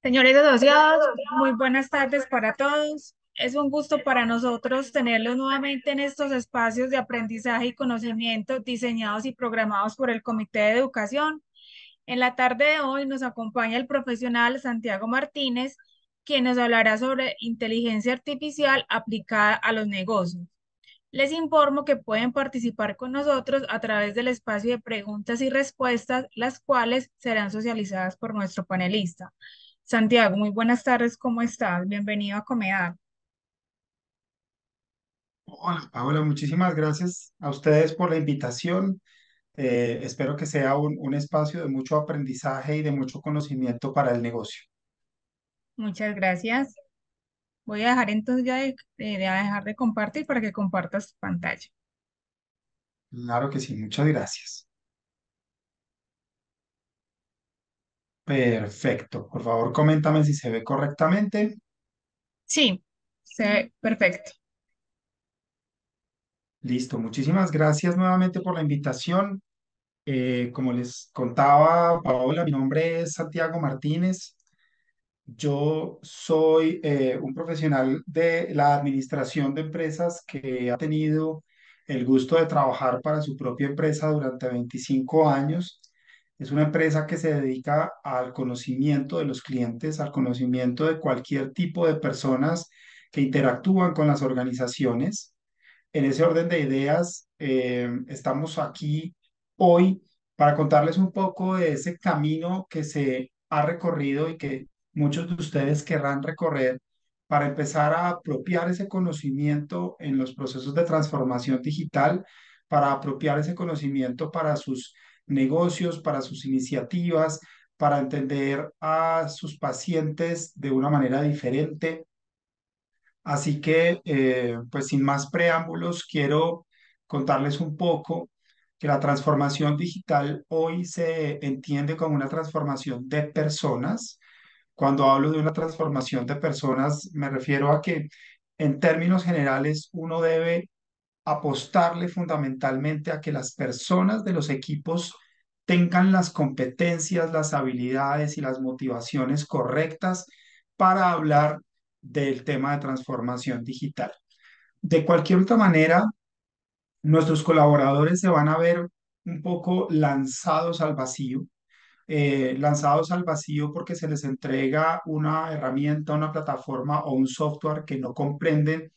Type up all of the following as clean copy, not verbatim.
Señores asociados, muy buenas tardes para todos. Es un gusto para nosotros tenerlos nuevamente en estos espacios de aprendizaje y conocimiento diseñados y programados por el Comité de Educación. En la tarde de hoy nos acompaña el profesional Santiago Martínez, quien nos hablará sobre inteligencia artificial aplicada a los negocios. Les informo que pueden participar con nosotros a través del espacio de preguntas y respuestas, las cuales serán socializadas por nuestro panelista. Santiago, muy buenas tardes, ¿cómo estás? Bienvenido a Comedar. Hola, Paola, muchísimas gracias a ustedes por la invitación. Espero que sea un espacio de mucho aprendizaje y de mucho conocimiento para el negocio. Muchas gracias. Voy a dejar entonces ya de dejar de compartir para que compartas tu pantalla. Claro que sí, muchas gracias. Perfecto. Por favor, coméntame si se ve correctamente. Sí, sí, perfecto. Listo, muchísimas gracias nuevamente por la invitación. Como les contaba Paola, mi nombre es Santiago Martínez. Yo soy un profesional de la administración de empresas que ha tenido el gusto de trabajar para su propia empresa durante 25 años. Es una empresa que se dedica al conocimiento de los clientes, al conocimiento de cualquier tipo de personas que interactúan con las organizaciones. En ese orden de ideas, estamos aquí hoy para contarles un poco de ese camino que se ha recorrido y que muchos de ustedes querrán recorrer para empezar a apropiar ese conocimiento en los procesos de transformación digital, para apropiar ese conocimiento para sus negocios, para sus iniciativas, para entender a sus pacientes de una manera diferente. Así que, pues sin más preámbulos, quiero contarles un poco que la transformación digital hoy se entiende como una transformación de personas. Cuando hablo de una transformación de personas, me refiero a que en términos generales uno debe apostarle fundamentalmente a que las personas de los equipos tengan las competencias, las habilidades y las motivaciones correctas para hablar del tema de transformación digital. De cualquier otra manera, nuestros colaboradores se van a ver un poco lanzados al vacío porque se les entrega una herramienta, una plataforma o un software que no comprenden,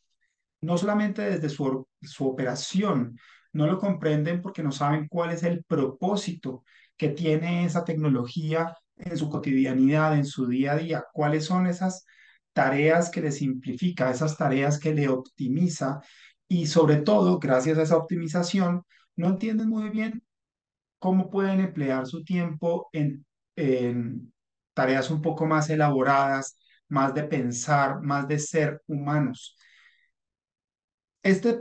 no solamente desde su operación, no lo comprenden porque no saben cuál es el propósito que tiene esa tecnología en su cotidianidad, en su día a día, cuáles son esas tareas que le simplifica, esas tareas que le optimiza y sobre todo, gracias a esa optimización, no entienden muy bien cómo pueden emplear su tiempo en tareas un poco más elaboradas, más de pensar, más de ser humanos. Este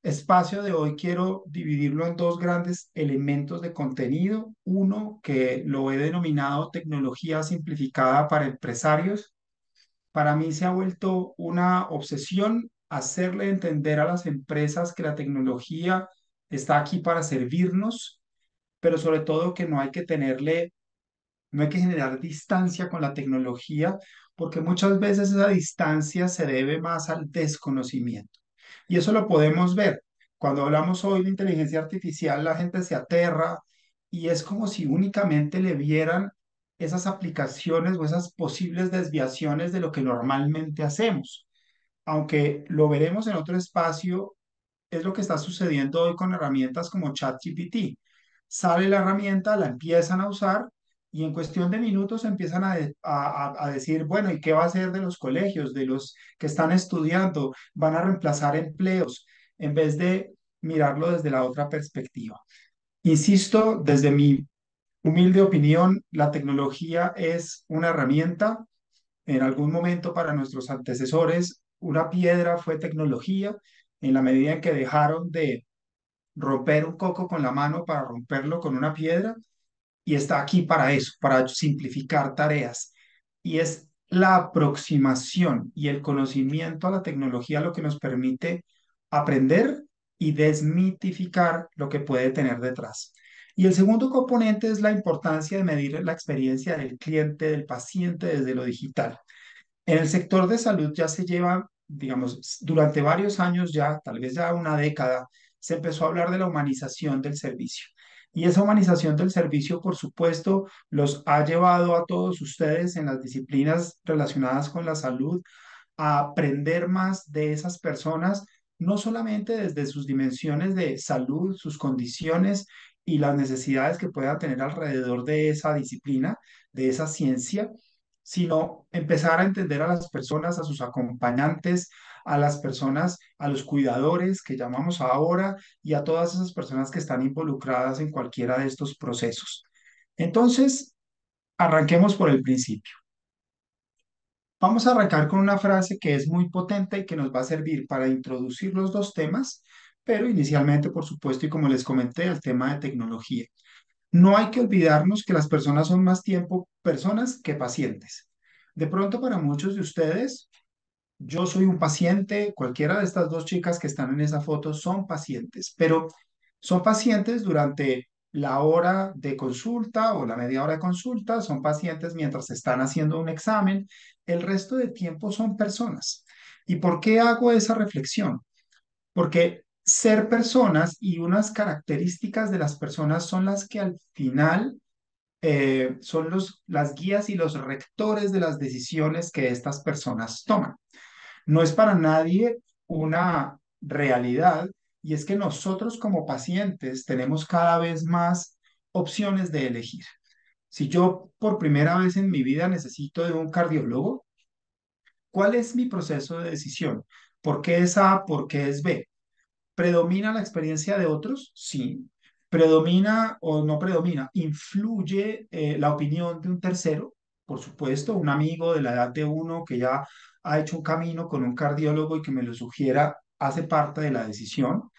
espacio de hoy quiero dividirlo en dos grandes elementos de contenido. Uno que lo he denominado tecnología simplificada para empresarios. Para mí se ha vuelto una obsesión hacerle entender a las empresas que la tecnología está aquí para servirnos, pero sobre todo que no hay que generar distancia con la tecnología, porque muchas veces esa distancia se debe más al desconocimiento. Y eso lo podemos ver. Cuando hablamos hoy de inteligencia artificial, la gente se aterra y es como si únicamente le vieran esas aplicaciones o esas posibles desviaciones de lo que normalmente hacemos. Aunque lo veremos en otro espacio, es lo que está sucediendo hoy con herramientas como ChatGPT. Sale la herramienta, la empiezan a usar y en cuestión de minutos empiezan a decir, bueno, ¿y qué va a hacer de los colegios, de los que están estudiando? Van a reemplazar empleos en vez de mirarlo desde la otra perspectiva. Insisto, desde mi humilde opinión, la tecnología es una herramienta. En algún momento para nuestros antecesores, una piedra fue tecnología en la medida en que dejaron de romper un coco con la mano para romperlo con una piedra y está aquí para eso, para simplificar tareas. Y es la aproximación y el conocimiento a la tecnología lo que nos permite aprender y desmitificar lo que puede tener detrás. Y el segundo componente es la importancia de medir la experiencia del cliente, del paciente desde lo digital. En el sector de salud ya se lleva, digamos, durante varios años ya, tal vez ya una década, se empezó a hablar de la humanización del servicio. Y esa humanización del servicio, por supuesto, los ha llevado a todos ustedes en las disciplinas relacionadas con la salud a aprender más de esas personas, no solamente desde sus dimensiones de salud, sus condiciones y las necesidades que puedan tener alrededor de esa disciplina, de esa ciencia, sino empezar a entender a las personas, a sus acompañantes, a las personas, a los cuidadores que llamamos ahora y a todas esas personas que están involucradas en cualquiera de estos procesos. Entonces, arranquemos por el principio. Vamos a arrancar con una frase que es muy potente y que nos va a servir para introducir los dos temas, pero inicialmente, por supuesto, y como les comenté, el tema de tecnología. No hay que olvidarnos que las personas son más tiempo personas que pacientes. De pronto, para muchos de ustedes, yo soy un paciente, cualquiera de estas dos chicas que están en esa foto son pacientes, pero son pacientes durante la hora de consulta o la media hora de consulta, son pacientes mientras están haciendo un examen, el resto de tiempo son personas. ¿Y por qué hago esa reflexión? Porque ser personas y unas características de las personas son las que al final son las guías y los rectores de las decisiones que estas personas toman. No es para nadie una realidad y es que nosotros como pacientes tenemos cada vez más opciones de elegir. Si yo por primera vez en mi vida necesito de un cardiólogo, ¿cuál es mi proceso de decisión? ¿Por qué es A? ¿Por qué es B? ¿Predomina la experiencia de otros? Sí. ¿Predomina o no predomina? ¿Influye la opinión de un tercero? Por supuesto, un amigo de la edad de uno que ya ha hecho un camino con un cardiólogo y que me lo sugiera hace parte de la decisión.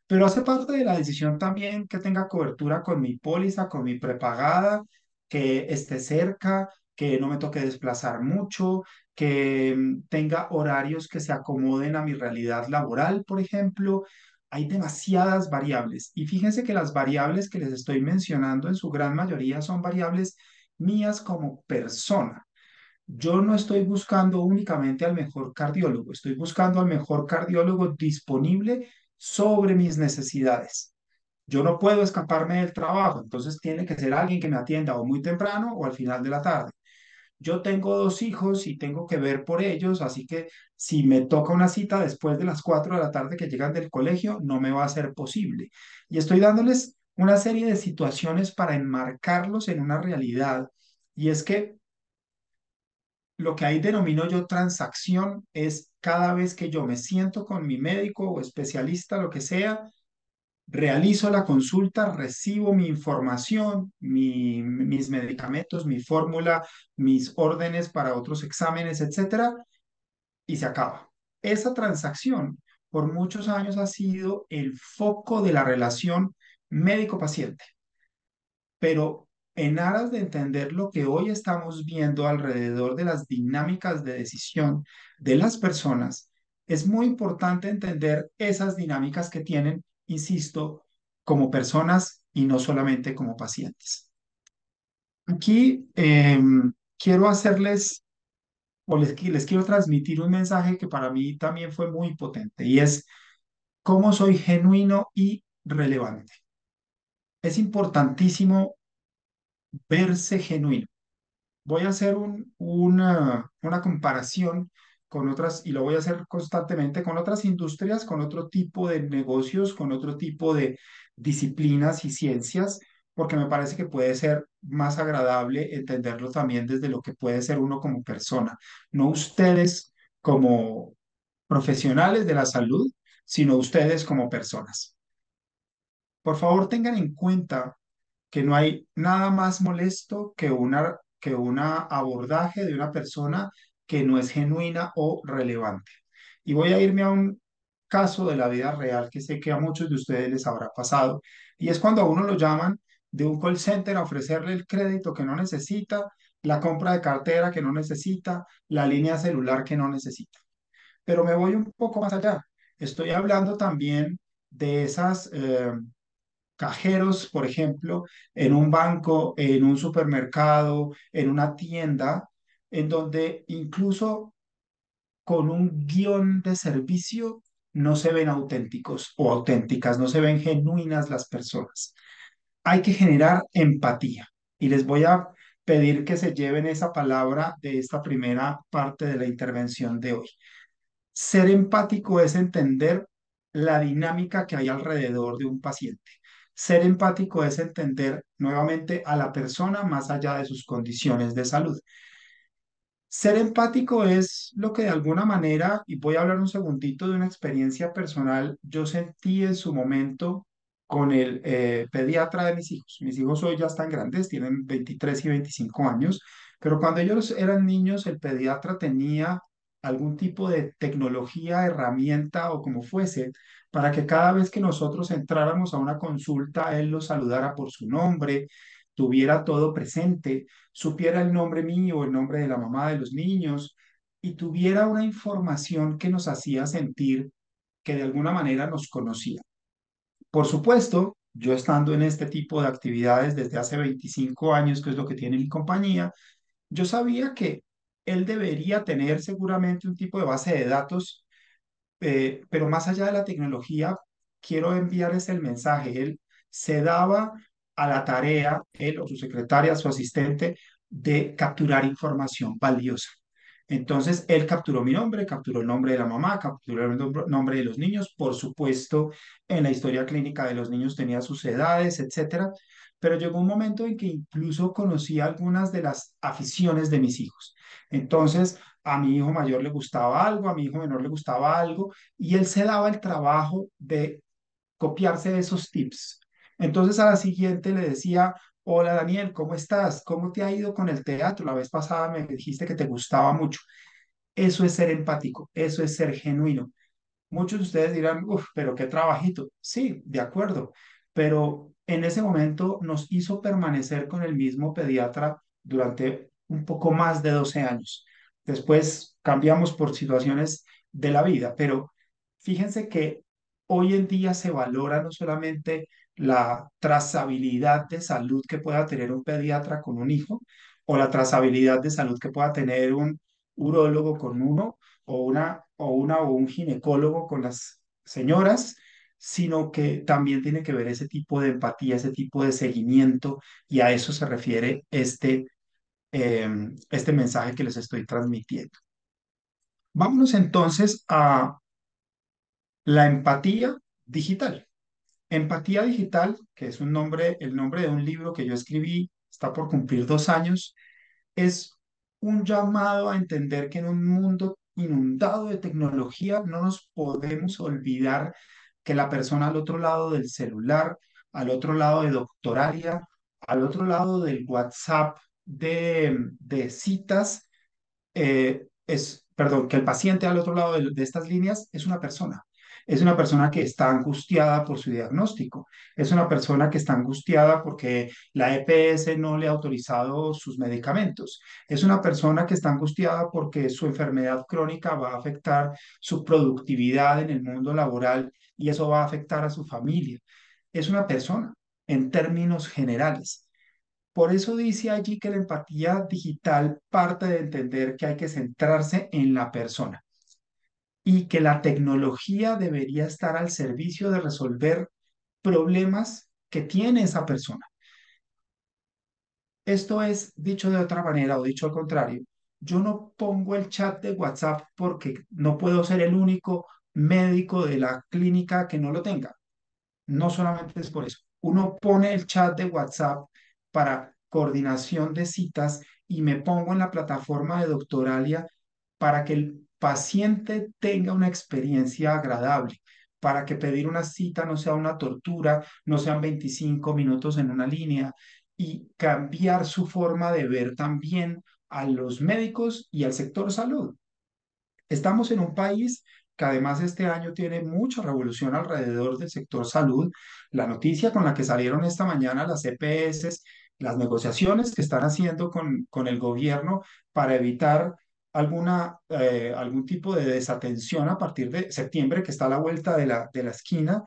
Pero hace parte de la decisión también que tenga cobertura con mi póliza, con mi prepagada, que esté cerca, que no me toque desplazar mucho, que tenga horarios que se acomoden a mi realidad laboral, por ejemplo. Hay demasiadas variables. Y fíjense que las variables que les estoy mencionando en su gran mayoría son variables mías como persona. Yo no estoy buscando únicamente al mejor cardiólogo, estoy buscando al mejor cardiólogo disponible sobre mis necesidades. Yo no puedo escaparme del trabajo, entonces tiene que ser alguien que me atienda o muy temprano o al final de la tarde. Yo tengo dos hijos y tengo que ver por ellos, así que si me toca una cita después de las 4 de la tarde que llegan del colegio, no me va a ser posible. Y estoy dándoles una serie de situaciones para enmarcarlos en una realidad. Y es que lo que ahí denomino yo transacción es cada vez que yo me siento con mi médico o especialista, lo que sea, realizo la consulta, recibo mi información, mis medicamentos, mi fórmula, mis órdenes para otros exámenes, etcétera, y se acaba. Esa transacción por muchos años ha sido el foco de la relación médico-paciente, pero en aras de entender lo que hoy estamos viendo alrededor de las dinámicas de decisión de las personas, es muy importante entender esas dinámicas que tienen, insisto, como personas y no solamente como pacientes. Aquí quiero hacerles o les quiero transmitir un mensaje que para mí también fue muy potente y es cómo soy genuino y relevante. Es importantísimo verse genuino. Voy a hacer una comparación con otras, y lo voy a hacer constantemente con otras industrias, con otro tipo de negocios, con otro tipo de disciplinas y ciencias, porque me parece que puede ser más agradable entenderlo también desde lo que puede ser uno como persona, no ustedes como profesionales de la salud, sino ustedes como personas. Por favor, tengan en cuenta que no hay nada más molesto que una abordaje de una persona que no es genuina o relevante. Y voy a irme a un caso de la vida real que sé que a muchos de ustedes les habrá pasado, y es cuando a uno lo llaman de un call center a ofrecerle el crédito que no necesita, la compra de cartera que no necesita, la línea celular que no necesita. Pero me voy un poco más allá. Estoy hablando también de esas cajeros, por ejemplo, en un banco, en un supermercado, en una tienda, en donde incluso con un guión de servicio no se ven auténticos o auténticas, no se ven genuinas las personas. Hay que generar empatía y les voy a pedir que se lleven esa palabra de esta primera parte de la intervención de hoy. Ser empático es entender la dinámica que hay alrededor de un paciente. Ser empático es entender nuevamente a la persona más allá de sus condiciones de salud. Ser empático es lo que de alguna manera, y voy a hablar un segundito de una experiencia personal, yo sentí en su momento con el pediatra de mis hijos. Mis hijos hoy ya están grandes, tienen 23 y 25 años, pero cuando ellos eran niños, el pediatra tenía algún tipo de tecnología, herramienta o como fuese, para que cada vez que nosotros entráramos a una consulta, él los saludara por su nombre, tuviera todo presente, supiera el nombre mío, el nombre de la mamá de los niños y tuviera una información que nos hacía sentir que de alguna manera nos conocía. Por supuesto, yo estando en este tipo de actividades desde hace 25 años, que es lo que tiene mi compañía, yo sabía que él debería tener seguramente un tipo de base de datos, pero más allá de la tecnología, quiero enviarles el mensaje. Él se daba a la tarea, él o su secretaria, su asistente, de capturar información valiosa. Entonces, él capturó mi nombre, capturó el nombre de la mamá, capturó el nombre de los niños. Por supuesto, en la historia clínica de los niños tenía sus edades, etcétera. Pero llegó un momento en que incluso conocía algunas de las aficiones de mis hijos. Entonces, a mi hijo mayor le gustaba algo, a mi hijo menor le gustaba algo, y él se daba el trabajo de copiarse de esos tips. Entonces a la siguiente le decía, hola Daniel, ¿cómo estás? ¿Cómo te ha ido con el teatro? La vez pasada me dijiste que te gustaba mucho. Eso es ser empático, eso es ser genuino. Muchos de ustedes dirán, uff, pero qué trabajito. Sí, de acuerdo, pero en ese momento nos hizo permanecer con el mismo pediatra durante un poco más de 12 años. Después cambiamos por situaciones de la vida, pero fíjense que hoy en día se valora no solamente la trazabilidad de salud que pueda tener un pediatra con un hijo o la trazabilidad de salud que pueda tener un urólogo con uno o un ginecólogo con las señoras, sino que también tiene que ver ese tipo de empatía, ese tipo de seguimiento, y a eso se refiere este mensaje que les estoy transmitiendo. Vámonos entonces a la empatía digital. Empatía digital, que es un nombre, el nombre de un libro que yo escribí, está por cumplir 2 años, es un llamado a entender que en un mundo inundado de tecnología no nos podemos olvidar que la persona al otro lado del celular, al otro lado de Doctoralia, al otro lado del WhatsApp de citas, perdón, que el paciente al otro lado de estas líneas es una persona. Es una persona que está angustiada por su diagnóstico. Es una persona que está angustiada porque la EPS no le ha autorizado sus medicamentos. Es una persona que está angustiada porque su enfermedad crónica va a afectar su productividad en el mundo laboral y eso va a afectar a su familia. Es una persona en términos generales. Por eso dice allí que la empatía digital parte de entender que hay que centrarse en la persona y que la tecnología debería estar al servicio de resolver problemas que tiene esa persona. Esto es dicho de otra manera o dicho al contrario. Yo no pongo el chat de WhatsApp porque no puedo ser el único médico de la clínica que no lo tenga. No solamente es por eso. Uno pone el chat de WhatsApp para coordinación de citas y me pongo en la plataforma de Doctoralia para que el paciente tenga una experiencia agradable, para que pedir una cita no sea una tortura, no sean 25 minutos en una línea y cambiar su forma de ver también a los médicos y al sector salud. Estamos en un país que además este año tiene mucha revolución alrededor del sector salud. La noticia con la que salieron esta mañana las EPS, las negociaciones que están haciendo con el gobierno para evitar algún tipo de desatención a partir de septiembre, que está a la vuelta de la esquina,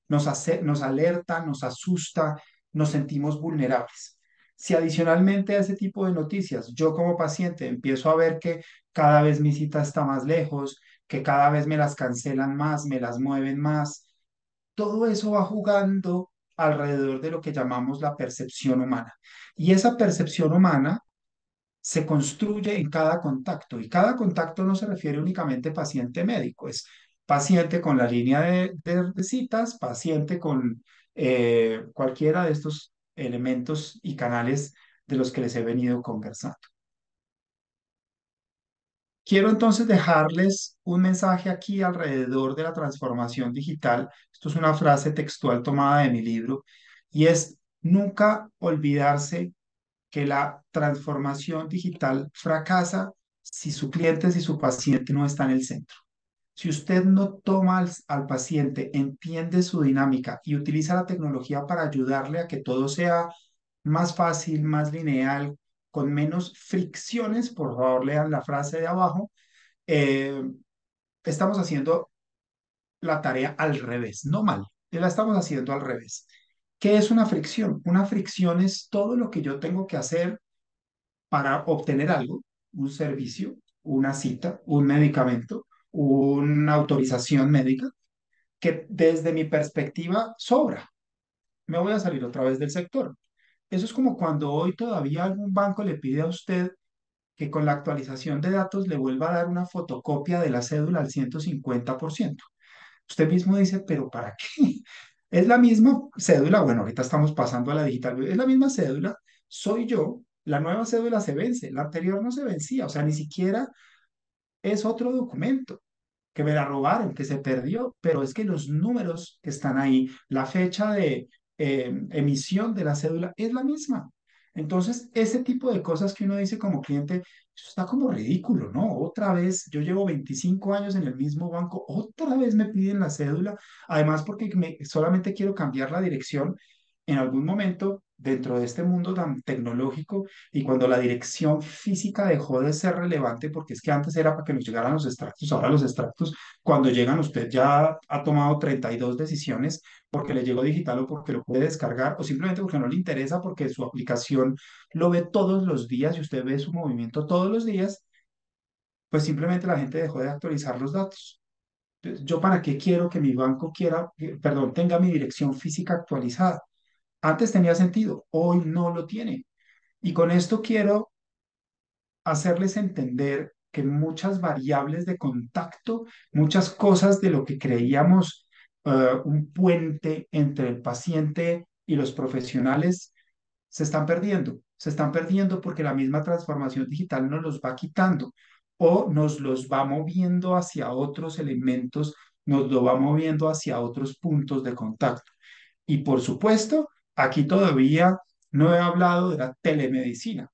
nos alerta, nos asusta, nos sentimos vulnerables. Si adicionalmente a ese tipo de noticias, yo como paciente empiezo a ver que cada vez mi cita está más lejos, que cada vez me las cancelan más, me las mueven más, todo eso va jugando alrededor de lo que llamamos la percepción humana. Y esa percepción humana se construye en cada contacto y cada contacto no se refiere únicamente paciente-médico, es paciente con la línea de citas, paciente con cualquiera de estos elementos y canales de los que les he venido conversando. Quiero entonces dejarles un mensaje aquí alrededor de la transformación digital. Esto es una frase textual tomada de mi libro y es nunca olvidarse que la transformación digital fracasa si su cliente, si su paciente no está en el centro. Si usted no toma al paciente, entiende su dinámica y utiliza la tecnología para ayudarle a que todo sea más fácil, más lineal, con menos fricciones, por favor lean la frase de abajo, eh, estamos haciendo la tarea al revés, no mal, la estamos haciendo al revés. ¿Qué es una fricción? Una fricción es todo lo que yo tengo que hacer para obtener algo, un servicio, una cita, un medicamento, una autorización médica, que desde mi perspectiva sobra. Me voy a salir otra vez del sector. Eso es como cuando hoy todavía algún banco le pide a usted que con la actualización de datos le vuelva a dar una fotocopia de la cédula al 150%. Usted mismo dice, pero ¿para qué? Es la misma cédula, bueno, ahorita estamos pasando a la digital, es la misma cédula, soy yo, la nueva cédula se vence, la anterior no se vencía, o sea, ni siquiera es otro documento que me la robaron, que se perdió, pero es que los números que están ahí, la fecha de emisión de la cédula es la misma. Entonces, ese tipo de cosas que uno dice como cliente, eso está como ridículo, ¿no? Otra vez, yo llevo 25 años en el mismo banco, otra vez me piden la cédula, además porque solamente quiero cambiar la dirección en algún momento dentro de este mundo tan tecnológico y cuando la dirección física dejó de ser relevante, porque es que antes era para que nos llegaran los extractos, ahora los extractos, cuando llegan usted ya ha tomado 32 decisiones porque le llegó digital o porque lo puede descargar o simplemente porque no le interesa, porque su aplicación lo ve todos los días y usted ve su movimiento todos los días, pues simplemente la gente dejó de actualizar los datos. Entonces, ¿yo para qué quiero que mi banco perdón, tenga mi dirección física actualizada? Antes tenía sentido, hoy no lo tiene. Y con esto quiero hacerles entender que muchas variables de contacto, muchas cosas de lo que creíamos un puente entre el paciente y los profesionales se están perdiendo. Se están perdiendo porque la misma transformación digital nos los va quitando o nos los va moviendo hacia otros elementos, nos lo va moviendo hacia otros puntos de contacto. Y por supuesto, aquí todavía no he hablado de la telemedicina,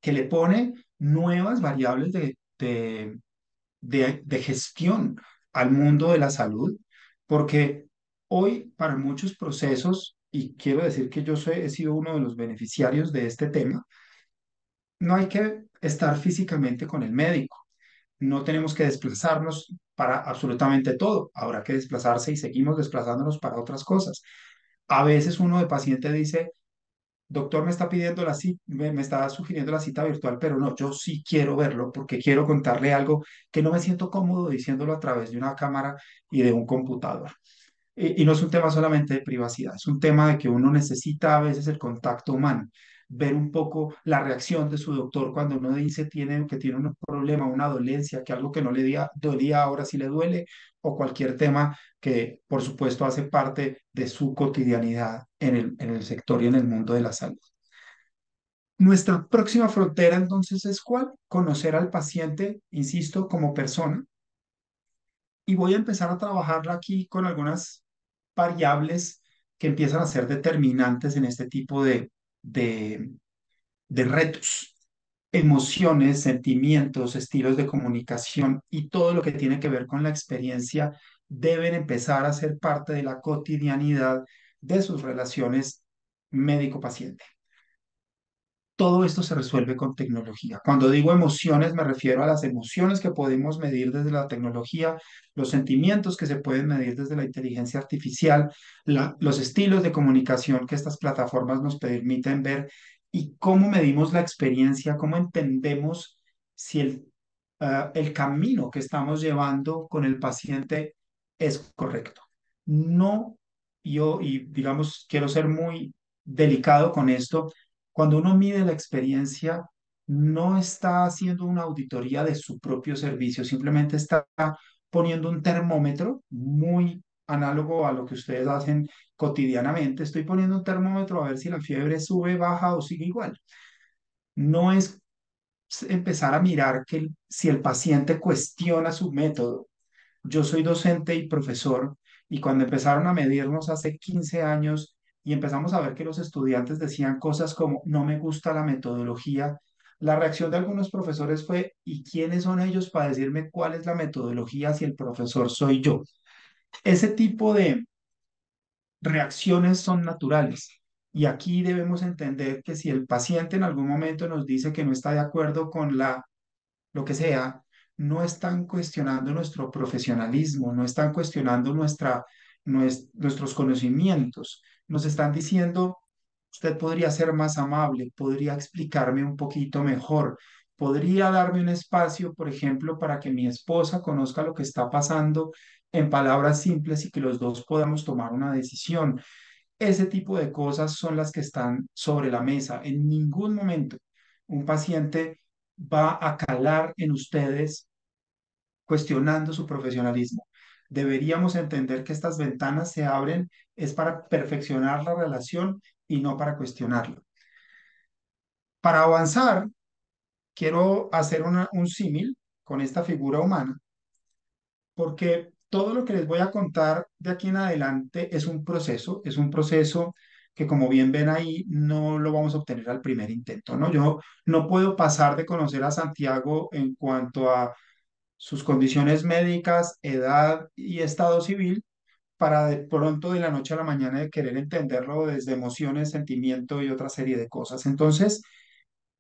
que le pone nuevas variables de gestión al mundo de la salud, porque hoy para muchos procesos, y quiero decir que he sido uno de los beneficiarios de este tema, no hay que estar físicamente con el médico, no tenemos que desplazarnos para absolutamente todo, habrá que desplazarse y seguimos desplazándonos para otras cosas. A veces uno de paciente dice, doctor me está pidiendo la cita, me está sugiriendo la cita virtual, pero no, yo sí quiero verlo porque quiero contarle algo que no me siento cómodo diciéndolo a través de una cámara y de un computador. Y no es un tema solamente de privacidad, es un tema de que uno necesita a veces el contacto humano, ver un poco la reacción de su doctor cuando uno dice que tiene un problema, una dolencia, que algo que no dolía ahora sí le duele, o cualquier tema que por supuesto hace parte de su cotidianidad en el sector y en el mundo de la salud. Nuestra próxima frontera entonces es ¿cuál? Conocer al paciente, insisto, como persona. Y voy a empezar a trabajarla aquí con algunas variables que empiezan a ser determinantes en este tipo de, de retos. Emociones, sentimientos, estilos de comunicación y todo lo que tiene que ver con la experiencia deben empezar a ser parte de la cotidianidad de sus relaciones médico-paciente. todo esto se resuelve con tecnología. Cuando digo emociones, me refiero a las emociones que podemos medir desde la tecnología, los sentimientos que se pueden medir desde la inteligencia artificial, los estilos de comunicación que estas plataformas nos permiten ver y cómo medimos la experiencia, cómo entendemos si el camino que estamos llevando con el paciente es correcto. No, y digamos, quiero ser muy delicado con esto. Cuando uno mide la experiencia, no está haciendo una auditoría de su propio servicio, simplemente está poniendo un termómetro muy análogo a lo que ustedes hacen cotidianamente. Estoy poniendo un termómetro a ver si la fiebre sube, baja o sigue igual. No es empezar a mirar si el paciente cuestiona su método. Yo soy docente y profesor y cuando empezaron a medirnos hace 15 años y empezamos a ver que los estudiantes decían cosas como no me gusta la metodología, la reacción de algunos profesores fue ¿y quiénes son ellos para decirme cuál es la metodología si el profesor soy yo? Ese tipo de reacciones son naturales. Y aquí debemos entender que si el paciente en algún momento nos dice que no está de acuerdo con lo que sea, no están cuestionando nuestro profesionalismo, no están cuestionando nuestros conocimientos, nos están diciendo, usted podría ser más amable, podría explicarme un poquito mejor, podría darme un espacio, por ejemplo, para que mi esposa conozca lo que está pasando en palabras simples y que los dos podamos tomar una decisión. Ese tipo de cosas son las que están sobre la mesa. En ningún momento un paciente va a calar en ustedes cuestionando su profesionalismo. Deberíamos entender que estas ventanas se abren es para perfeccionar la relación y no para cuestionarla. Para avanzar, quiero hacer un símil con esta figura humana porque todo lo que les voy a contar de aquí en adelante es un proceso que como bien ven ahí, no lo vamos a obtener al primer intento, ¿no? Yo no puedo pasar de conocer a Santiago en cuanto a sus condiciones médicas, edad y estado civil, para de pronto de la noche a la mañana de querer entenderlo desde emociones, sentimiento y otra serie de cosas. Entonces,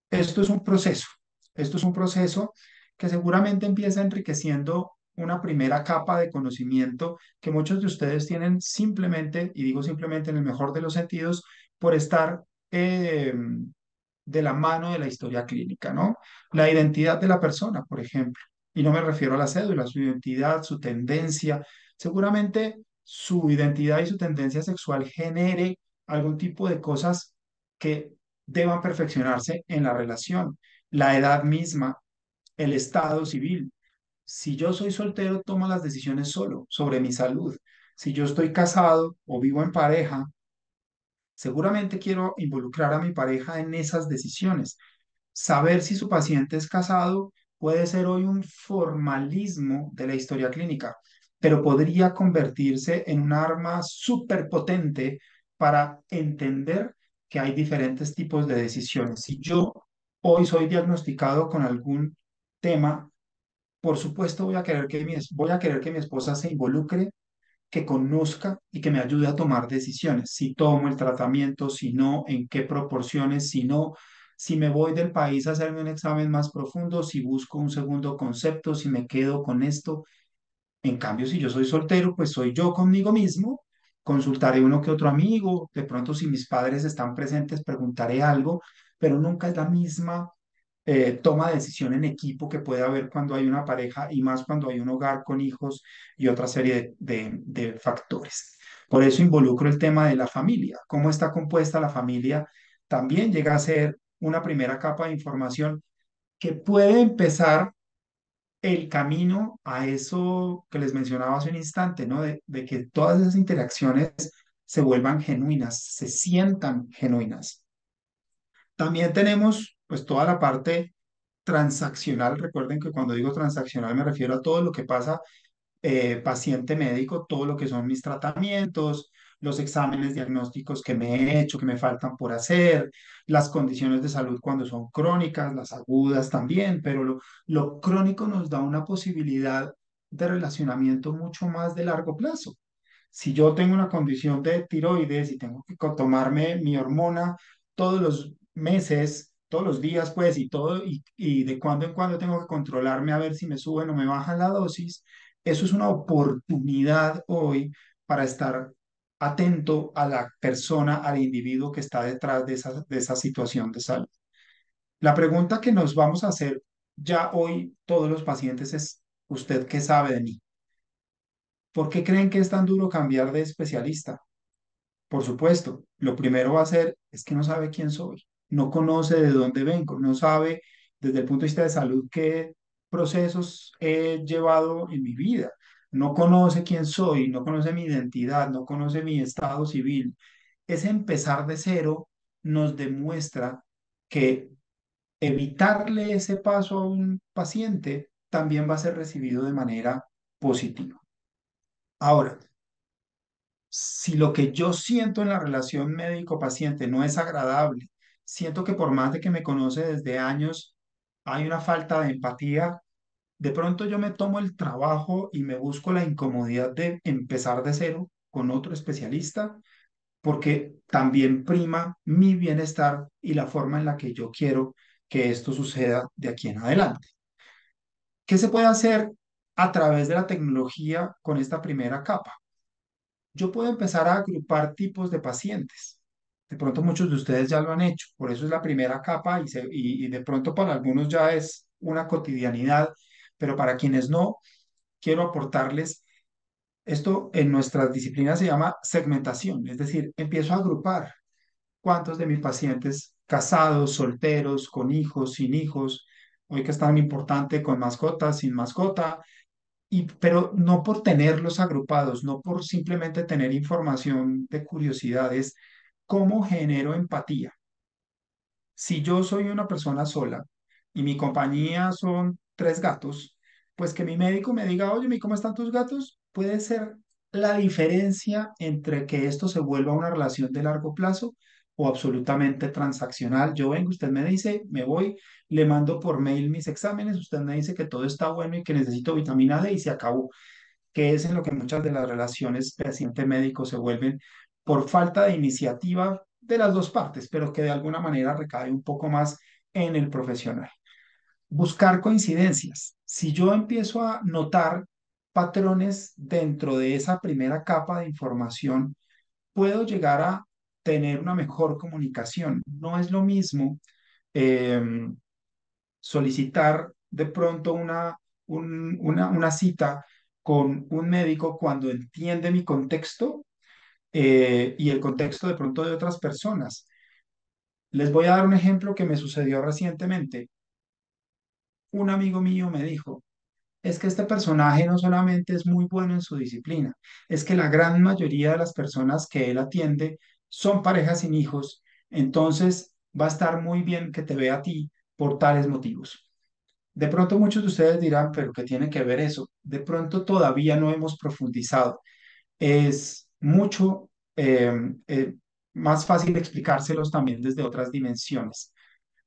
esto es un proceso. Esto es un proceso que seguramente empieza enriqueciendo una primera capa de conocimiento que muchos de ustedes tienen simplemente, y digo simplemente en el mejor de los sentidos, por estar de la mano de la historia clínica, ¿no? La identidad de la persona, por ejemplo, y no me refiero a la cédula, su identidad, su tendencia, seguramente su identidad y su tendencia sexual genere algún tipo de cosas que deban perfeccionarse en la relación, la edad misma, el estado civil. Si yo soy soltero, tomo las decisiones solo sobre mi salud. Si yo estoy casado o vivo en pareja, seguramente quiero involucrar a mi pareja en esas decisiones. Saber si su paciente es casado puede ser hoy un formalismo de la historia clínica, pero podría convertirse en un arma súper potente para entender que hay diferentes tipos de decisiones. Si yo hoy soy diagnosticado con algún tema, por supuesto voy a querer que mi esposa se involucre, que conozca y que me ayude a tomar decisiones. Si tomo el tratamiento, si no, en qué proporciones, si no, si me voy del país a hacerme un examen más profundo, si busco un segundo concepto, si me quedo con esto. En cambio, si yo soy soltero, pues soy yo conmigo mismo. Consultaré uno que otro amigo, de pronto si mis padres están presentes, preguntaré algo, pero nunca es la misma toma de decisión en equipo que puede haber cuando hay una pareja y más cuando hay un hogar con hijos y otra serie de factores. Por eso involucro el tema de la familia. ¿Cómo está compuesta la familia? También llega a ser una primera capa de información que puede empezar el camino a eso que les mencionaba hace un instante, ¿no? De que todas esas interacciones se vuelvan genuinas, se sientan genuinas. También tenemos pues toda la parte transaccional. Recuerden que cuando digo transaccional me refiero a todo lo que pasa paciente médico, todo lo que son mis tratamientos, los exámenes diagnósticos que me he hecho, que me faltan por hacer, las condiciones de salud cuando son crónicas, las agudas también, pero lo crónico nos da una posibilidad de relacionamiento mucho más de largo plazo. Si yo tengo una condición de tiroides y tengo que tomarme mi hormona todos los meses, todos los días, pues, y todo, y de cuando en cuando tengo que controlarme a ver si me suben o me bajan la dosis, eso es una oportunidad hoy para estar atento a la persona, al individuo que está detrás de esa situación de salud. La pregunta que nos vamos a hacer ya hoy todos los pacientes es, ¿usted qué sabe de mí? ¿Por qué creen que es tan duro cambiar de especialista? Por supuesto, lo primero va a ser, es que no sabe quién soy, no conoce de dónde vengo, no sabe desde el punto de vista de salud qué procesos he llevado en mi vida, no conoce quién soy, no conoce mi identidad, no conoce mi estado civil. Ese empezar de cero nos demuestra que evitarle ese paso a un paciente también va a ser recibido de manera positiva. Ahora, si lo que yo siento en la relación médico-paciente no es agradable, siento que por más de que me conoce desde años, hay una falta de empatía, de pronto yo me tomo el trabajo y me busco la incomodidad de empezar de cero con otro especialista, porque también prima mi bienestar y la forma en la que yo quiero que esto suceda de aquí en adelante. ¿Qué se puede hacer a través de la tecnología con esta primera capa? Yo puedo empezar a agrupar tipos de pacientes. De pronto muchos de ustedes ya lo han hecho, por eso es la primera capa y de pronto para algunos ya es una cotidianidad, pero para quienes no, quiero aportarles esto en nuestras disciplinas se llama segmentación, es decir, empiezo a agrupar cuántos de mis pacientes casados, solteros, con hijos, sin hijos, hoy que es tan importante con mascota, sin mascota, pero no por tenerlos agrupados, no por simplemente tener información de curiosidades, ¿cómo genero empatía? Si yo soy una persona sola y mi compañía son tres gatos, pues que mi médico me diga, oye, ¿cómo están tus gatos? Puede ser la diferencia entre que esto se vuelva una relación de largo plazo o absolutamente transaccional. Yo vengo, usted me dice, me voy, le mando por mail mis exámenes, usted me dice que todo está bueno y que necesito vitamina D y se acabó, que es en lo que muchas de las relaciones paciente-médico se vuelven por falta de iniciativa de las dos partes, pero que de alguna manera recae un poco más en el profesional. Buscar coincidencias. Si yo empiezo a notar patrones dentro de esa primera capa de información, puedo llegar a tener una mejor comunicación. No es lo mismo eh, solicitar de pronto una cita con un médico cuando entiende mi contexto y el contexto de pronto de otras personas. Les voy a dar un ejemplo que me sucedió recientemente. Un amigo mío me dijo, es que este personaje no solamente es muy bueno en su disciplina, es que la gran mayoría de las personas que él atiende son parejas sin hijos, entonces va a estar muy bien que te vea a ti por tales motivos. De pronto muchos de ustedes dirán, pero ¿qué tiene que ver eso? De pronto todavía no hemos profundizado. Es mucho eh, eh, más fácil explicárselos también desde otras dimensiones.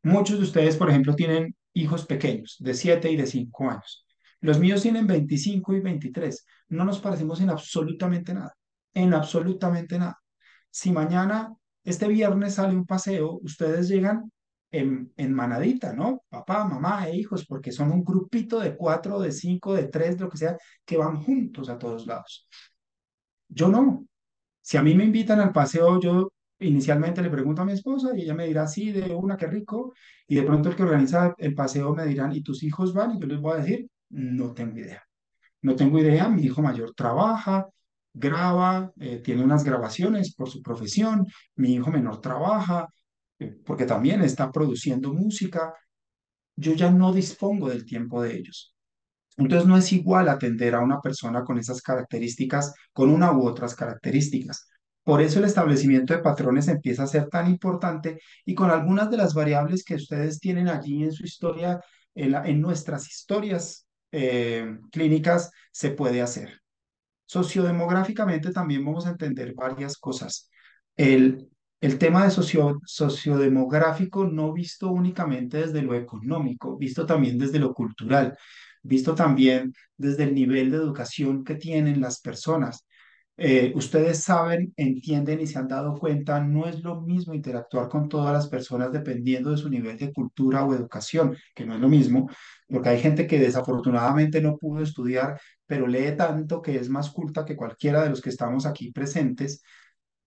Muchos de ustedes, por ejemplo, tienen hijos pequeños, de 7 y de 5 años. Los míos tienen 25 y 23. No nos parecemos en absolutamente nada, en absolutamente nada. Si mañana, este viernes sale un paseo, ustedes llegan en manadita, ¿no? Papá, mamá e hijos, porque son un grupito de 4, de 5, de 3, lo que sea, que van juntos a todos lados. Yo no. Si a mí me invitan al paseo, yo inicialmente le pregunto a mi esposa y ella me dirá, sí, de una, qué rico. Y de pronto el que organiza el paseo me dirán, ¿y tus hijos van? Y yo les voy a decir, no tengo idea. No tengo idea, mi hijo mayor trabaja, graba, tiene unas grabaciones por su profesión, mi hijo menor trabaja, porque también está produciendo música. Yo ya no dispongo del tiempo de ellos. Entonces no es igual atender a una persona con esas características, con una u otras características. Por eso el establecimiento de patrones empieza a ser tan importante y con algunas de las variables que ustedes tienen allí en su historia, en nuestras historias clínicas, se puede hacer. Sociodemográficamente también vamos a entender varias cosas. El, el tema de sociodemográfico no visto únicamente desde lo económico, visto también desde lo cultural, visto también desde el nivel de educación que tienen las personas. Ustedes saben, entienden y se han dado cuenta, no es lo mismo interactuar con todas las personas dependiendo de su nivel de cultura o educación, que no es lo mismo, porque hay gente que desafortunadamente no pudo estudiar, pero lee tanto que es más culta que cualquiera de los que estamos aquí presentes.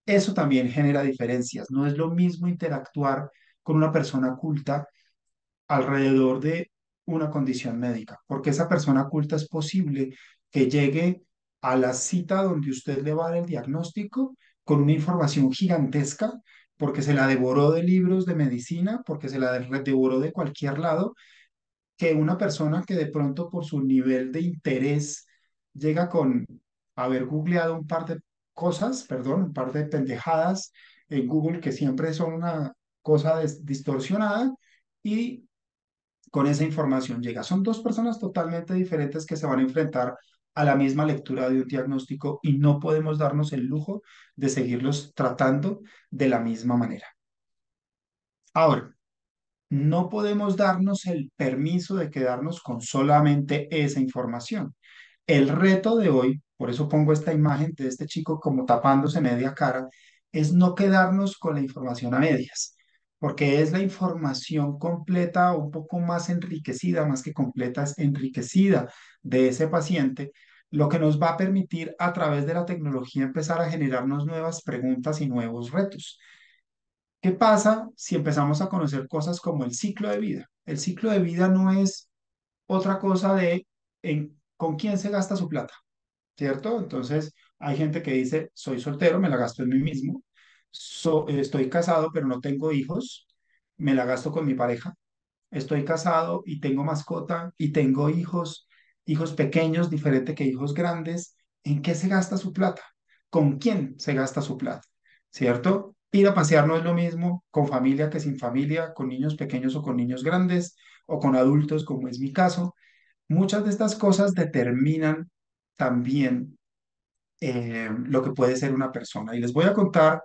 Eso también genera diferencias. No es lo mismo interactuar con una persona culta alrededor de una condición médica, porque esa persona culta es posible que llegue a la cita donde usted le va a dar el diagnóstico con una información gigantesca, porque se la devoró de libros de medicina, porque se la devoró de cualquier lado, que una persona que de pronto por su nivel de interés llega con haber googleado un par de cosas, perdón, un par de pendejadas en Google que siempre son una cosa distorsionada y con esa información llega. Son dos personas totalmente diferentes que se van a enfrentar a la misma lectura de un diagnóstico y no podemos darnos el lujo de seguirlos tratando de la misma manera. Ahora, no podemos darnos el permiso de quedarnos con solamente esa información. El reto de hoy, por eso pongo esta imagen de este chico como tapándose media cara, es no quedarnos con la información a medias, porque es la información completa, un poco más enriquecida, más que completa, es enriquecida de ese paciente, lo que nos va a permitir a través de la tecnología empezar a generarnos nuevas preguntas y nuevos retos. ¿Qué pasa si empezamos a conocer cosas como el ciclo de vida? El ciclo de vida no es otra cosa de con quién se gasta su plata, ¿cierto? Entonces, hay gente que dice, soy soltero, me la gasto en mí mismo. Estoy casado, pero no tengo hijos, me la gasto con mi pareja. Estoy casado y tengo mascota y tengo hijos, hijos pequeños, diferente que hijos grandes. ¿En qué se gasta su plata? ¿Con quién se gasta su plata? ¿Cierto? Ir a pasear no es lo mismo con familia que sin familia, con niños pequeños o con niños grandes, o con adultos, como es mi caso. Muchas de estas cosas determinan también lo que puede ser una persona. Y les voy a contar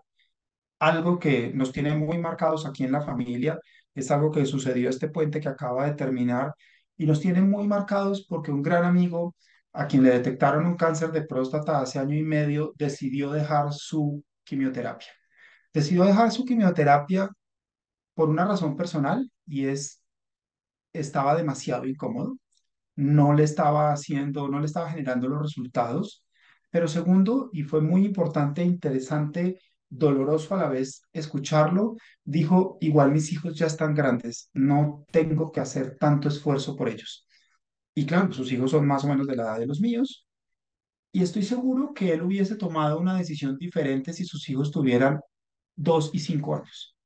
algo que nos tiene muy marcados aquí en la familia. Es algo que sucedió este puente que acaba de terminar y nos tiene muy marcados porque un gran amigo a quien le detectaron un cáncer de próstata hace año y medio decidió dejar su quimioterapia. Decidió dejar su quimioterapia por una razón personal y es estaba demasiado incómodo, no le estaba haciendo, no le estaba generando los resultados. Pero segundo, y fue muy importante, interesante, doloroso a la vez escucharlo, dijo, igual mis hijos ya están grandes, no tengo que hacer tanto esfuerzo por ellos. Y claro, sus hijos son más o menos de la edad de los míos, y estoy seguro que él hubiese tomado una decisión diferente si sus hijos tuvieran 2 y 5 años.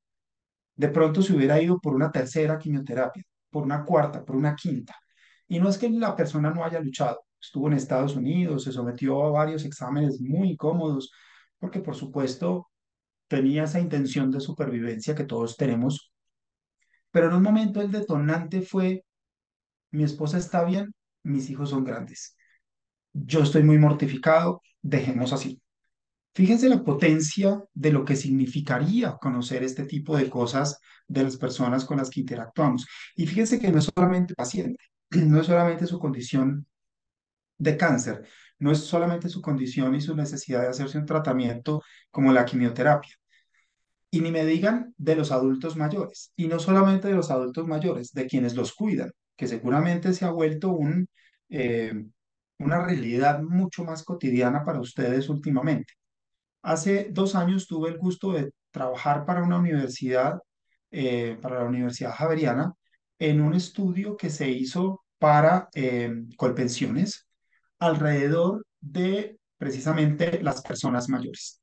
De pronto se hubiera ido por una tercera quimioterapia, por una cuarta, por una quinta. Y no es que la persona no haya luchado, estuvo en Estados Unidos, se sometió a varios exámenes muy incómodos, porque por supuesto tenía esa intención de supervivencia que todos tenemos, pero en un momento el detonante fue, mi esposa está bien, mis hijos son grandes, yo estoy muy mortificado, dejemos así. Fíjense la potencia de lo que significaría conocer este tipo de cosas de las personas con las que interactuamos. Y fíjense que no es solamente paciente, no es solamente su condición de cáncer, no es solamente su condición y su necesidad de hacerse un tratamiento como la quimioterapia. Y ni me digan de los adultos mayores, y no solamente de los adultos mayores, de quienes los cuidan, que seguramente se ha vuelto eh, una realidad mucho más cotidiana para ustedes últimamente. Hace 2 años tuve el gusto de trabajar para una universidad, para la Universidad Javeriana, en un estudio que se hizo para Colpensiones alrededor de precisamente las personas mayores.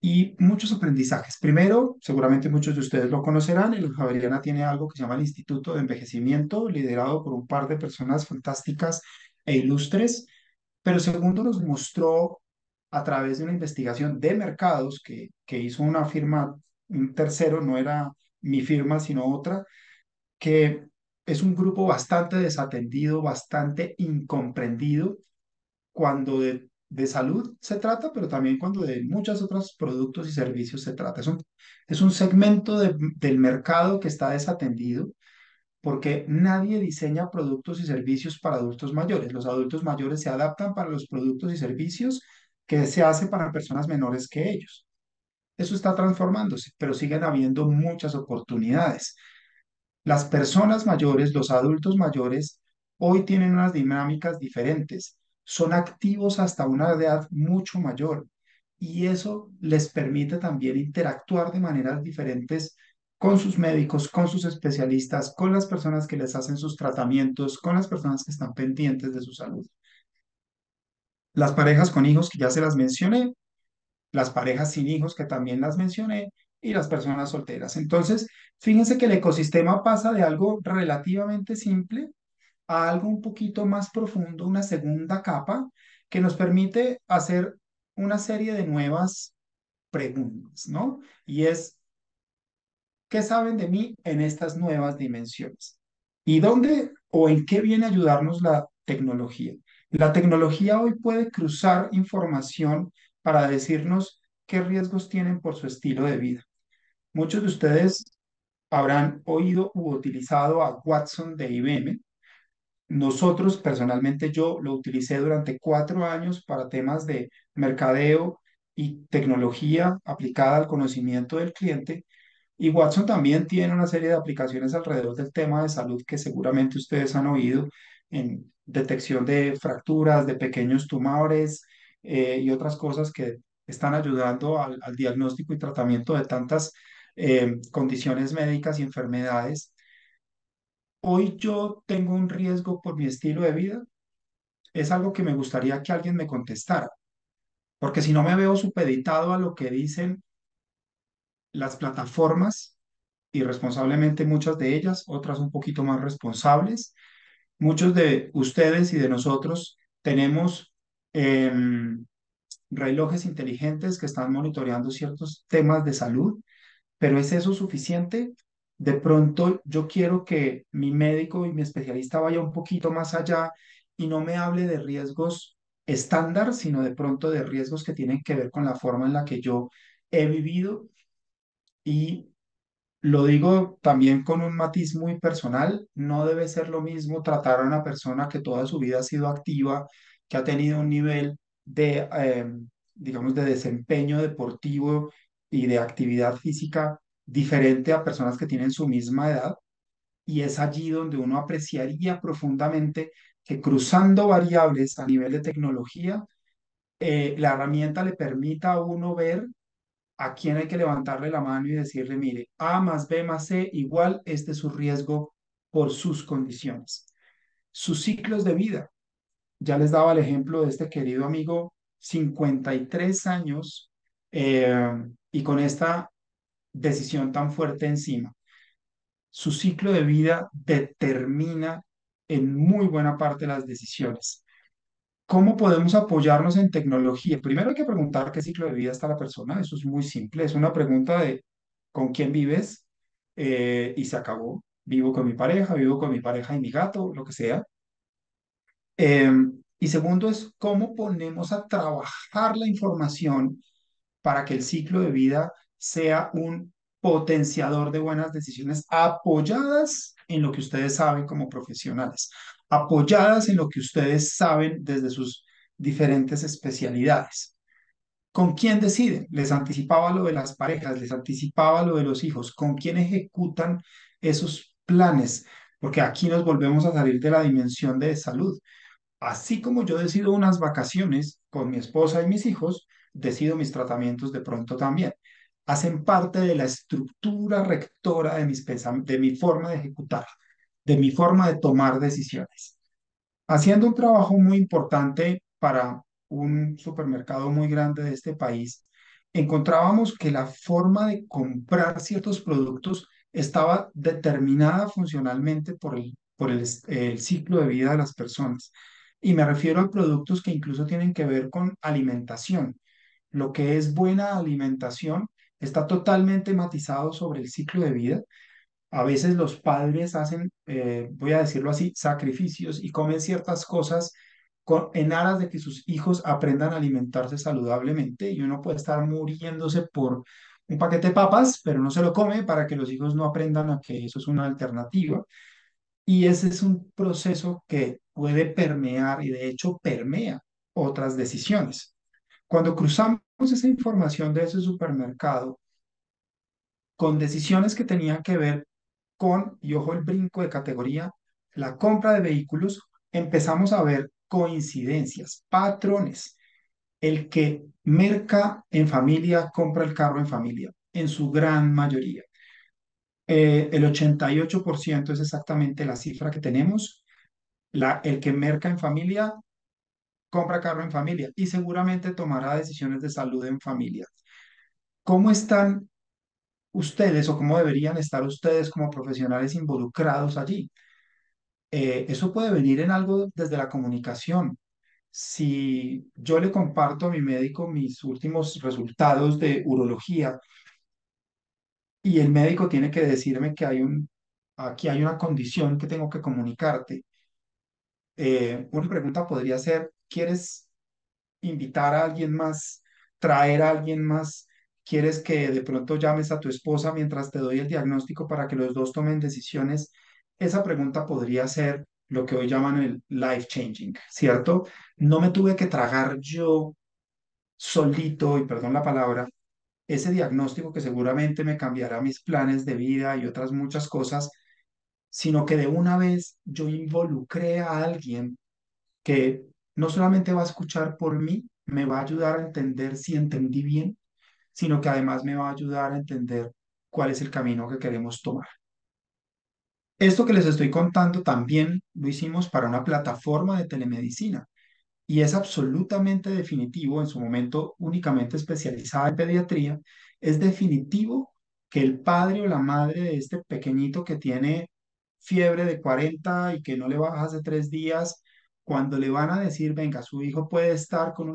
Y muchos aprendizajes. Primero, seguramente muchos de ustedes lo conocerán, el Javeriana tiene algo que se llama el Instituto de Envejecimiento, liderado por un par de personas fantásticas e ilustres. Pero segundo, nos mostró a través de una investigación de mercados que hizo una firma, un tercero, no era mi firma, sino otra, que es un grupo bastante desatendido, bastante incomprendido cuando de salud se trata, pero también cuando de muchos otros productos y servicios se trata. Es un segmento del mercado que está desatendido porque nadie diseña productos y servicios para adultos mayores. Los adultos mayores se adaptan para los productos y servicios que se hace para personas menores que ellos. Eso está transformándose, pero siguen habiendo muchas oportunidades. Las personas mayores, los adultos mayores, hoy tienen unas dinámicas diferentes. Son activos hasta una edad mucho mayor y eso les permite también interactuar de maneras diferentes con sus médicos, con sus especialistas, con las personas que les hacen sus tratamientos, con las personas que están pendientes de su salud. Las parejas con hijos, que ya se las mencioné, las parejas sin hijos, que también las mencioné, y las personas solteras. Entonces, fíjense que el ecosistema pasa de algo relativamente simple a algo un poquito más profundo, una segunda capa, que nos permite hacer una serie de nuevas preguntas, ¿no? Y es, ¿qué saben de mí en estas nuevas dimensiones? ¿Y dónde o en qué viene a ayudarnos la tecnología? La tecnología hoy puede cruzar información para decirnos qué riesgos tienen por su estilo de vida. Muchos de ustedes habrán oído u utilizado a Watson de IBM. Nosotros, personalmente, yo lo utilicé durante 4 años para temas de mercadeo y tecnología aplicada al conocimiento del cliente. Y Watson también tiene una serie de aplicaciones alrededor del tema de salud que seguramente ustedes han oído en detección de fracturas, de pequeños tumores y otras cosas que están ayudando al diagnóstico y tratamiento de tantas condiciones médicas y enfermedades. Hoy yo tengo un riesgo por mi estilo de vida. Es algo que me gustaría que alguien me contestara, porque si no me veo supeditado a lo que dicen las plataformas, irresponsablemente muchas de ellas, otras un poquito más responsables. Muchos de ustedes y de nosotros tenemos em, relojes inteligentes que están monitoreando ciertos temas de salud, pero ¿es eso suficiente? De pronto yo quiero que mi médico y mi especialista vaya un poquito más allá y no me hable de riesgos estándar, sino de pronto de riesgos que tienen que ver con la forma en la que yo he vivido. Y lo digo también con un matiz muy personal, no debe ser lo mismo tratar a una persona que toda su vida ha sido activa, que ha tenido un nivel de, digamos, de desempeño deportivo y de actividad física diferente a personas que tienen su misma edad. Y es allí donde uno apreciaría profundamente que cruzando variables a nivel de tecnología, la herramienta le permita a uno ver a quién hay que levantarle la mano y decirle, mire, A más B más C igual, este es su riesgo por sus condiciones. Sus ciclos de vida. Ya les daba el ejemplo de este querido amigo, 53 años y con esta decisión tan fuerte encima. Su ciclo de vida determina en muy buena parte las decisiones. ¿Cómo podemos apoyarnos en tecnología? Primero hay que preguntar qué ciclo de vida está la persona. Eso es muy simple. Es una pregunta de con quién vives y se acabó. Vivo con mi pareja y mi gato, lo que sea. Y segundo es cómo ponemos a trabajar la información para que el ciclo de vida sea un potenciador de buenas decisiones apoyadas en lo que ustedes saben como profesionales, apoyadas en lo que ustedes saben desde sus diferentes especialidades. ¿Con quién deciden? Les anticipaba lo de las parejas, les anticipaba lo de los hijos. ¿Con quién ejecutan esos planes? Porque aquí nos volvemos a salir de la dimensión de salud. Así como yo decido unas vacaciones con mi esposa y mis hijos, decido mis tratamientos de pronto también. Hacen parte de la estructura rectora de de mi forma de ejecutar, de mi forma de tomar decisiones. Haciendo un trabajo muy importante para un supermercado muy grande de este país, encontrábamos que la forma de comprar ciertos productos estaba determinada funcionalmente el ciclo de vida de las personas. Y me refiero a productos que incluso tienen que ver con alimentación. Lo que es buena alimentación está totalmente matizado sobre el ciclo de vida. A veces los padres hacen, voy a decirlo así, sacrificios y comen ciertas cosas en aras de que sus hijos aprendan a alimentarse saludablemente y uno puede estar muriéndose por un paquete de papas, pero no se lo come para que los hijos no aprendan a que eso es una alternativa. Y ese es un proceso que puede permear y de hecho permea otras decisiones. Cuando cruzamos esa información de ese supermercado con decisiones que tenían que ver con, y ojo el brinco de categoría, la compra de vehículos, empezamos a ver coincidencias, patrones. El que merca en familia compra el carro en familia, en su gran mayoría. El 88% es exactamente la cifra que tenemos. El que merca en familia compra carro en familia y seguramente tomará decisiones de salud en familia. ¿Cómo están ustedes o cómo deberían estar ustedes como profesionales involucrados allí? Eso puede venir en algo desde la comunicación. Si yo le comparto a mi médico mis últimos resultados de urología y el médico tiene que decirme que aquí hay una condición que tengo que comunicarte, una pregunta podría ser, ¿quieres invitar a alguien más, traer a alguien más? ¿Quieres que de pronto llames a tu esposa mientras te doy el diagnóstico para que los dos tomen decisiones? Esa pregunta podría ser lo que hoy llaman el life changing, ¿cierto? No me tuve que tragar yo solito, y perdón la palabra, ese diagnóstico que seguramente me cambiará mis planes de vida y otras muchas cosas, sino que de una vez yo involucré a alguien que no solamente va a escuchar por mí, me va a ayudar a entender si entendí bien, sino que además me va a ayudar a entender cuál es el camino que queremos tomar. Esto que les estoy contando también lo hicimos para una plataforma de telemedicina y es absolutamente definitivo, en su momento únicamente especializada en pediatría, es definitivo que el padre o la madre de este pequeñito que tiene fiebre de 40 y que no le baja hace 3 días, cuando le van a decir, venga, su hijo puede estar con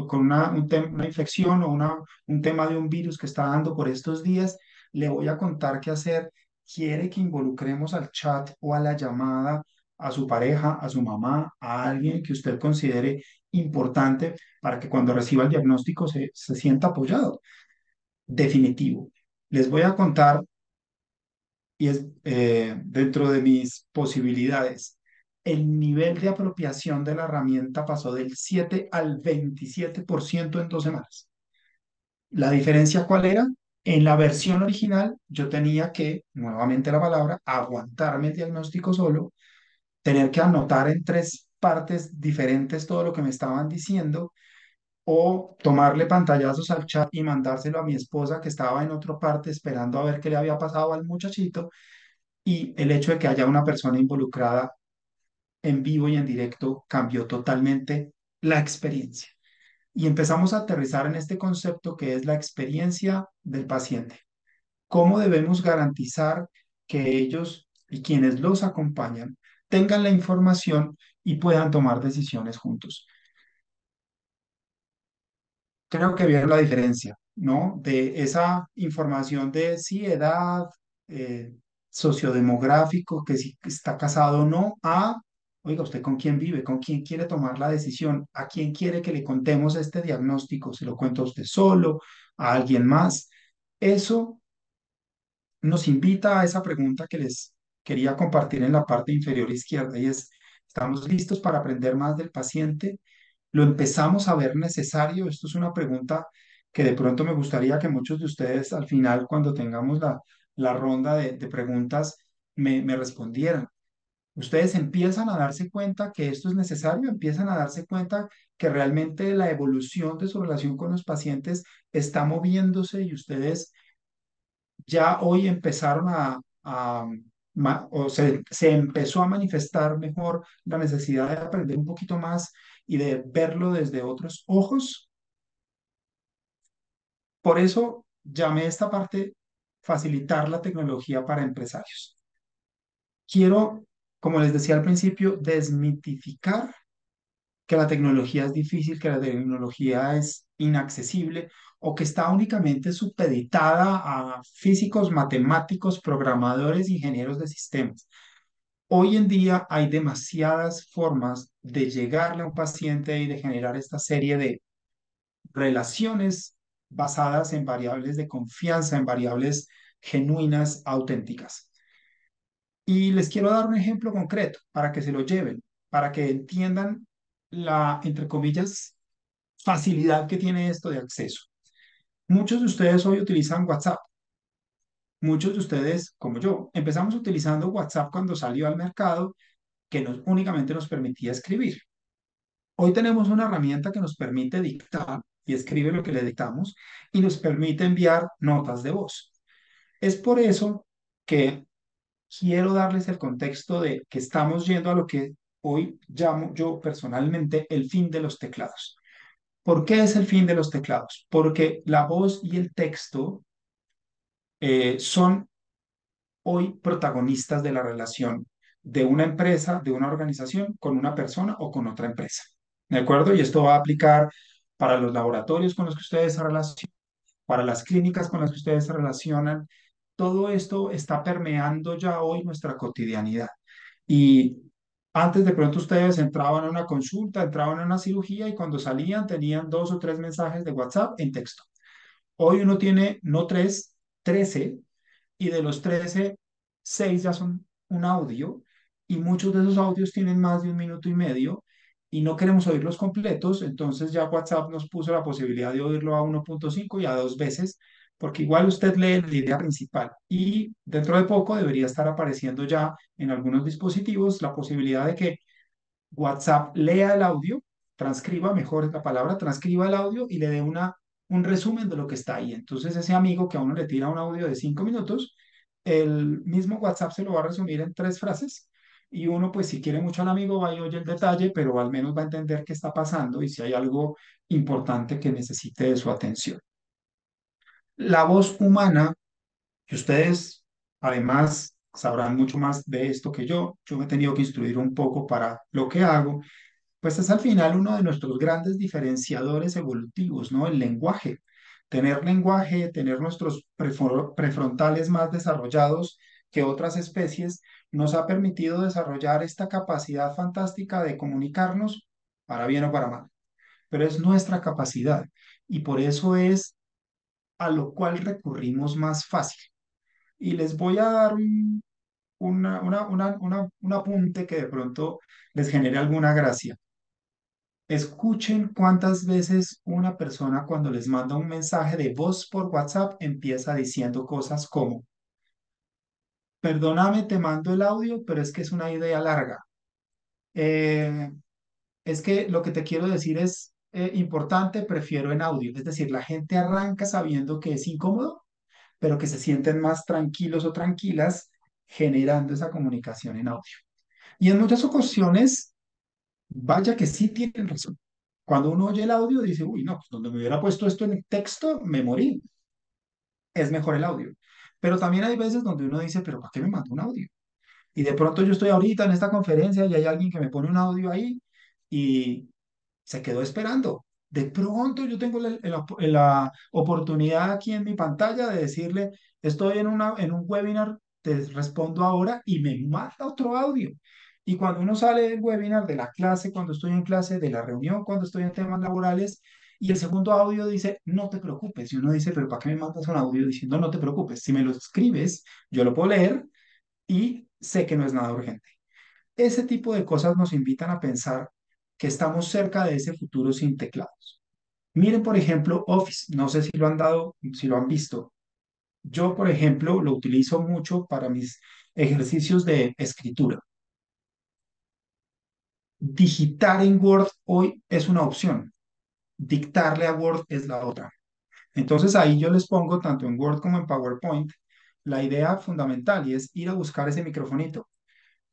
con una infección o un tema de un virus que está dando por estos días, le voy a contar qué hacer. Quiere que involucremos al chat o a la llamada a su pareja, a su mamá, a alguien que usted considere importante para que cuando reciba el diagnóstico se sienta apoyado. Definitivo. Les voy a contar, y es dentro de mis posibilidades, el nivel de apropiación de la herramienta pasó del 7 al 27% en 2 semanas. ¿La diferencia cuál era? En la versión original yo tenía que, nuevamente la palabra, aguantarme el diagnóstico solo, tener que anotar en 3 partes diferentes todo lo que me estaban diciendo o tomarle pantallazos al chat y mandárselo a mi esposa que estaba en otra parte esperando a ver qué le había pasado al muchachito y el hecho de que haya una persona involucrada en vivo y en directo cambió totalmente la experiencia. Y empezamos a aterrizar en este concepto que es la experiencia del paciente. ¿Cómo debemos garantizar que ellos y quienes los acompañan tengan la información y puedan tomar decisiones juntos? Creo que vieron la diferencia, ¿no? De esa información de sí, edad, eh, sociodemográfico, que si está casado o no, a, oiga, ¿usted con quién vive? ¿Con quién quiere tomar la decisión? ¿A quién quiere que le contemos este diagnóstico? ¿Se lo cuenta a usted solo? ¿A alguien más? Eso nos invita a esa pregunta que les quería compartir en la parte inferior izquierda y es, ¿estamos listos para aprender más del paciente? ¿Lo empezamos a ver necesario? Esto es una pregunta que de pronto me gustaría que muchos de ustedes al final, cuando tengamos la ronda de preguntas, me respondieran. Ustedes empiezan a darse cuenta que esto es necesario, empiezan a darse cuenta que realmente la evolución de su relación con los pacientes está moviéndose y ustedes ya hoy empezaron o se empezó a manifestar mejor la necesidad de aprender un poquito más y de verlo desde otros ojos. Por eso llamé esta parte facilitar la tecnología para empresarios. Quiero, como les decía al principio, desmitificar que la tecnología es difícil, que la tecnología es inaccesible o que está únicamente supeditada a físicos, matemáticos, programadores, ingenieros de sistemas. Hoy en día hay demasiadas formas de llegarle a un paciente y de generar esta serie de relaciones basadas en variables de confianza, en variables genuinas, auténticas. Y les quiero dar un ejemplo concreto para que se lo lleven, para que entiendan la, entre comillas, facilidad que tiene esto de acceso. Muchos de ustedes hoy utilizan WhatsApp. Muchos de ustedes, como yo, empezamos utilizando WhatsApp cuando salió al mercado, que únicamente nos permitía escribir. Hoy tenemos una herramienta que nos permite dictar y escribe lo que le dictamos y nos permite enviar notas de voz. Es por eso que quiero darles el contexto de que estamos yendo a lo que hoy llamo yo personalmente el fin de los teclados. ¿Por qué es el fin de los teclados? Porque la voz y el texto son hoy protagonistas de la relación de una empresa, de una organización con una persona o con otra empresa. ¿De acuerdo? Y esto va a aplicar para los laboratorios con los que ustedes se relacionan, para las clínicas con las que ustedes se relacionan. Todo esto está permeando ya hoy nuestra cotidianidad. Y antes de pronto ustedes entraban a una consulta, entraban a una cirugía y cuando salían tenían 2 o 3 mensajes de WhatsApp en texto. Hoy uno tiene no tres, 13 y de los 13 6 ya son un audio y muchos de esos audios tienen más de 1 minuto y medio y no queremos oírlos completos, entonces ya WhatsApp nos puso la posibilidad de oírlo a 1.5 y a 2 veces, porque igual usted lee la idea principal y dentro de poco debería estar apareciendo ya en algunos dispositivos la posibilidad de que WhatsApp lea el audio, transcriba, mejor es la palabra, transcriba el audio y le dé un resumen de lo que está ahí. Entonces, ese amigo que a uno le tira un audio de 5 minutos, el mismo WhatsApp se lo va a resumir en 3 frases. Y uno, pues, si quiere mucho al amigo, va y oye el detalle, pero al menos va a entender qué está pasando y si hay algo importante que necesite de su atención. La voz humana, que ustedes además sabrán mucho más de esto que yo me he tenido que instruir un poco para lo que hago, pues es al final uno de nuestros grandes diferenciadores evolutivos, ¿no? El lenguaje. Tener lenguaje, tener nuestros prefrontales más desarrollados que otras especies, nos ha permitido desarrollar esta capacidad fantástica de comunicarnos para bien o para mal. Pero es nuestra capacidad y por eso es a lo cual recurrimos más fácil. Y les voy a dar un apunte que de pronto les genere alguna gracia. Escuchen cuántas veces una persona cuando les manda un mensaje de voz por WhatsApp empieza diciendo cosas como, perdóname, te mando el audio, pero es que es una idea larga. Eh, es que lo que te quiero decir es importante, prefiero en audio. Es decir, la gente arranca sabiendo que es incómodo, pero que se sienten más tranquilos o tranquilas generando esa comunicación en audio. Y en muchas ocasiones, vaya que sí tienen razón. Cuando uno oye el audio dice, uy, no, pues donde me hubiera puesto esto en el texto, me morí. Es mejor el audio. Pero también hay veces donde uno dice, pero ¿para qué me manda un audio? Y de pronto yo estoy ahorita en esta conferencia y hay alguien que me pone un audio ahí y se quedó esperando. De pronto yo tengo la oportunidad aquí en mi pantalla de decirle, estoy en un webinar, te respondo ahora y me manda otro audio. Y cuando uno sale del webinar, de la clase, cuando estoy en clase, de la reunión, cuando estoy en temas laborales, y el segundo audio dice, no te preocupes. Y uno dice, pero ¿para qué me mandas un audio diciendo no te preocupes? Si me lo escribes, yo lo puedo leer y sé que no es nada urgente. Ese tipo de cosas nos invitan a pensar que estamos cerca de ese futuro sin teclados. Miren, por ejemplo, Office. No sé si lo han visto. Yo, por ejemplo, lo utilizo mucho para mis ejercicios de escritura. Digitar en Word hoy es una opción. Dictarle a Word es la otra. Entonces ahí yo les pongo tanto en Word como en PowerPoint la idea fundamental y es ir a buscar ese microfonito.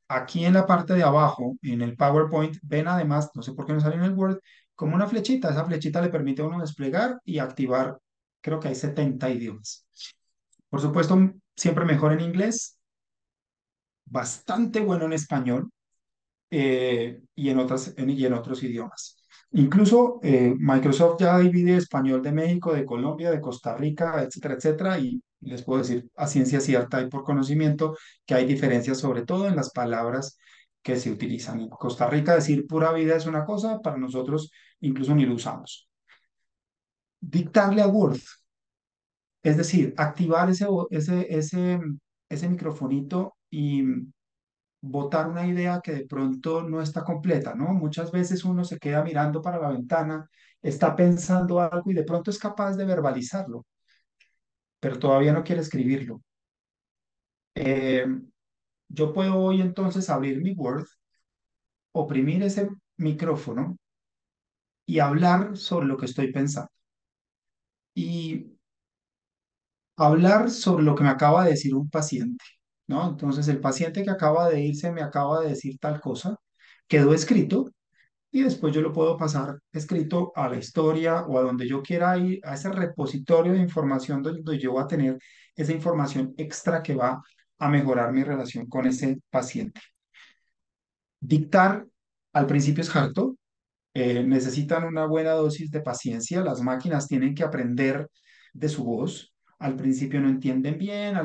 Aquí en la parte de abajo, en el PowerPoint, ven además, no sé por qué no sale en el Word, como una flechita. Esa flechita le permite a uno desplegar y activar, creo que hay 70 idiomas. Por supuesto, siempre mejor en inglés, bastante bueno en español y en otros idiomas. Incluso Microsoft ya divide español de México, de Colombia, de Costa Rica, etcétera, etcétera, y les puedo decir a ciencia cierta y por conocimiento que hay diferencias sobre todo en las palabras que se utilizan. En Costa Rica decir pura vida es una cosa, para nosotros incluso ni lo usamos. Dictarle a Word, es decir, activar ese microfonito y botar una idea que de pronto no está completa, ¿no? Muchas veces uno se queda mirando para la ventana está pensando algo y de pronto es capaz de verbalizarlo, pero todavía no quiere escribirlo. Eh, yo puedo hoy entonces abrir mi Word, oprimir ese micrófono y hablar sobre lo que estoy pensando. Y hablar sobre lo que me acaba de decir un paciente, ¿no? Entonces, el paciente que acaba de irse me acaba de decir tal cosa, quedó escrito y después yo lo puedo pasar escrito a la historia o a donde yo quiera ir, a ese repositorio de información donde yo voy a tener esa información extra que va a mejorar mi relación con ese paciente. Dictar al principio es harto, necesitan una buena dosis de paciencia. Las máquinas tienen que aprender de su voz. Al principio no entienden bien,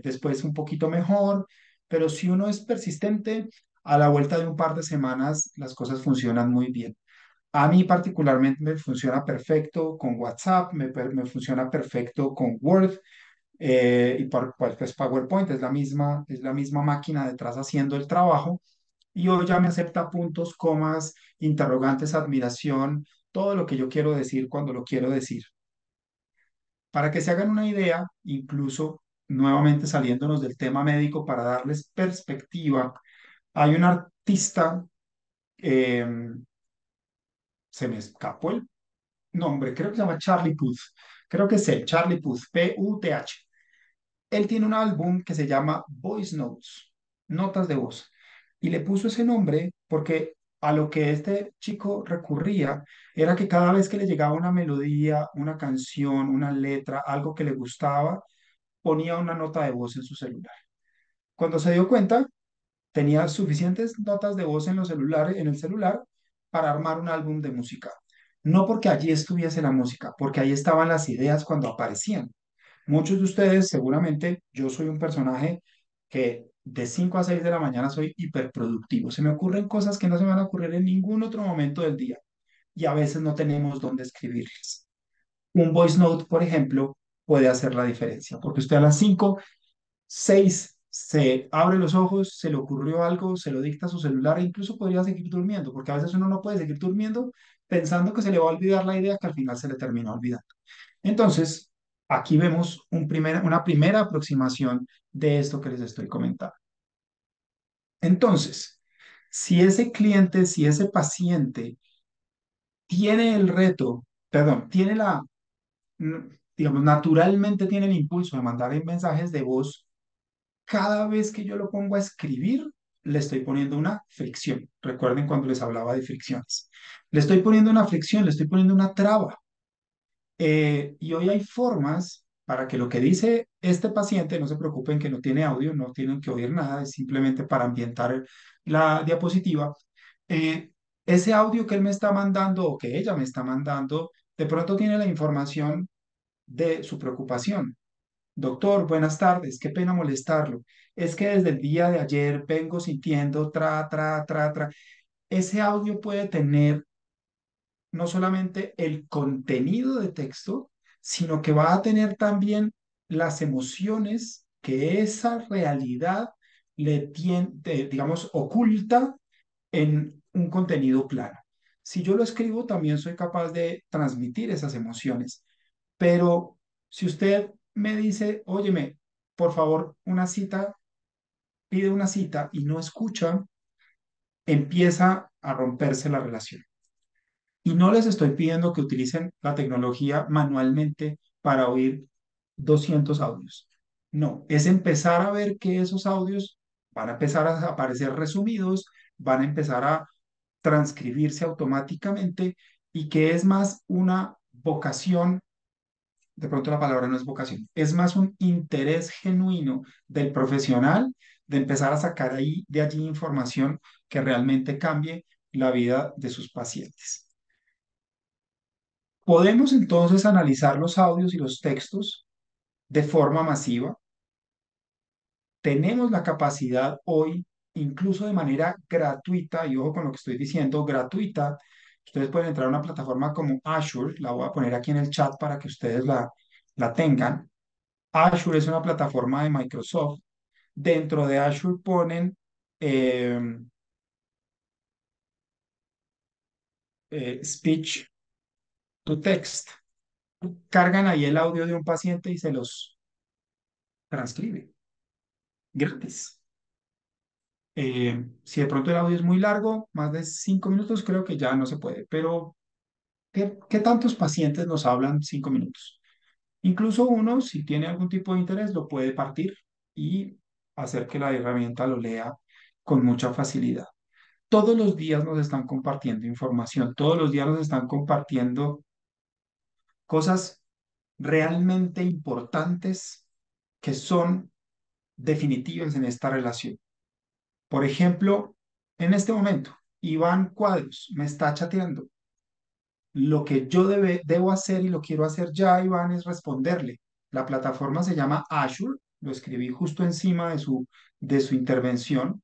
después un poquito mejor, pero si uno es persistente, a la vuelta de un par de semanas las cosas funcionan muy bien. A mí particularmente me funciona perfecto con WhatsApp, me funciona perfecto con Word, y pues PowerPoint es la misma máquina detrás haciendo el trabajo y hoy ya me acepta puntos, comas, interrogantes, admiración, todo lo que yo quiero decir cuando lo quiero decir. Para que se hagan una idea, incluso nuevamente saliéndonos del tema médico para darles perspectiva, hay un artista, eh, se me escapó el nombre, creo que se llama Charlie Puth, creo que es él, Charlie Puth, Puth. Él tiene un álbum que se llama Voice Notes, Notas de Voz, y le puso ese nombre porque a lo que este chico recurría era que cada vez que le llegaba una melodía, una canción, una letra, algo que le gustaba, ponía una nota de voz en su celular. Cuando se dio cuenta, tenía suficientes notas de voz en los celulares, en el celular para armar un álbum de música. No porque allí estuviese la música, porque ahí estaban las ideas cuando aparecían. Muchos de ustedes, seguramente, yo soy un personaje que de 5 a 6 de la mañana soy hiperproductivo. Se me ocurren cosas que no se me van a ocurrir en ningún otro momento del día y a veces no tenemos dónde escribirlas. Un voice note, por ejemplo, puede hacer la diferencia porque usted a las 5, 6 se abre los ojos, se le ocurrió algo, se lo dicta a su celular e incluso podría seguir durmiendo, porque a veces uno no puede seguir durmiendo pensando que se le va a olvidar la idea que al final se le terminó olvidando. Entonces, aquí vemos una primera aproximación de esto que les estoy comentando. Entonces, si ese cliente, si ese paciente tiene el reto, perdón, tiene digamos, naturalmente tiene el impulso de mandar mensajes de voz, cada vez que yo lo pongo a escribir, le estoy poniendo una fricción. Recuerden cuando les hablaba de fricciones. Le estoy poniendo una fricción, le estoy poniendo una traba. Y hoy hay formas para que lo que dice este paciente, no se preocupen que no tiene audio, no tienen que oír nada, es simplemente para ambientar la diapositiva. Eh, ese audio que él me está mandando o que ella me está mandando, de pronto tiene la información de su preocupación. Doctor, buenas tardes, qué pena molestarlo. Es que desde el día de ayer vengo sintiendo tra, tra, tra, tra. Ese audio puede tener no solamente el contenido de texto, sino que va a tener también las emociones que esa realidad le tiene, digamos, oculta en un contenido plano. Si yo lo escribo, también soy capaz de transmitir esas emociones, pero si usted me dice, óyeme, por favor, una cita, pide una cita y no escucha, empieza a romperse la relación. Y no les estoy pidiendo que utilicen la tecnología manualmente para oír 200 audios. No, es empezar a ver que esos audios van a empezar a aparecer resumidos, van a empezar a transcribirse automáticamente y que es más una vocación, de pronto la palabra no es vocación, es más un interés genuino del profesional de empezar a sacar ahí, de allí información que realmente cambie la vida de sus pacientes. Podemos entonces analizar los audios y los textos de forma masiva. Tenemos la capacidad hoy, incluso de manera gratuita, y ojo con lo que estoy diciendo, gratuita. Ustedes pueden entrar a una plataforma como Azure, la voy a poner aquí en el chat para que ustedes la tengan. Azure es una plataforma de Microsoft. Dentro de Azure ponen eh, speech. to Text. Cargan ahí el audio de un paciente y se los transcribe gratis. Si de pronto el audio es muy largo, más de 5 minutos, creo que ya no se puede. Pero, ¿qué tantos pacientes nos hablan 5 minutos? Incluso uno, si tiene algún tipo de interés, lo puede partir y hacer que la herramienta lo lea con mucha facilidad. Todos los días nos están compartiendo información, todos los días nos están compartiendo cosas realmente importantes que son definitivas en esta relación. Por ejemplo, en este momento, Iván Cuadros me está chateando. Lo que yo debo hacer y lo quiero hacer ya, Iván, es responderle. La plataforma se llama Azure, lo escribí justo encima de su intervención,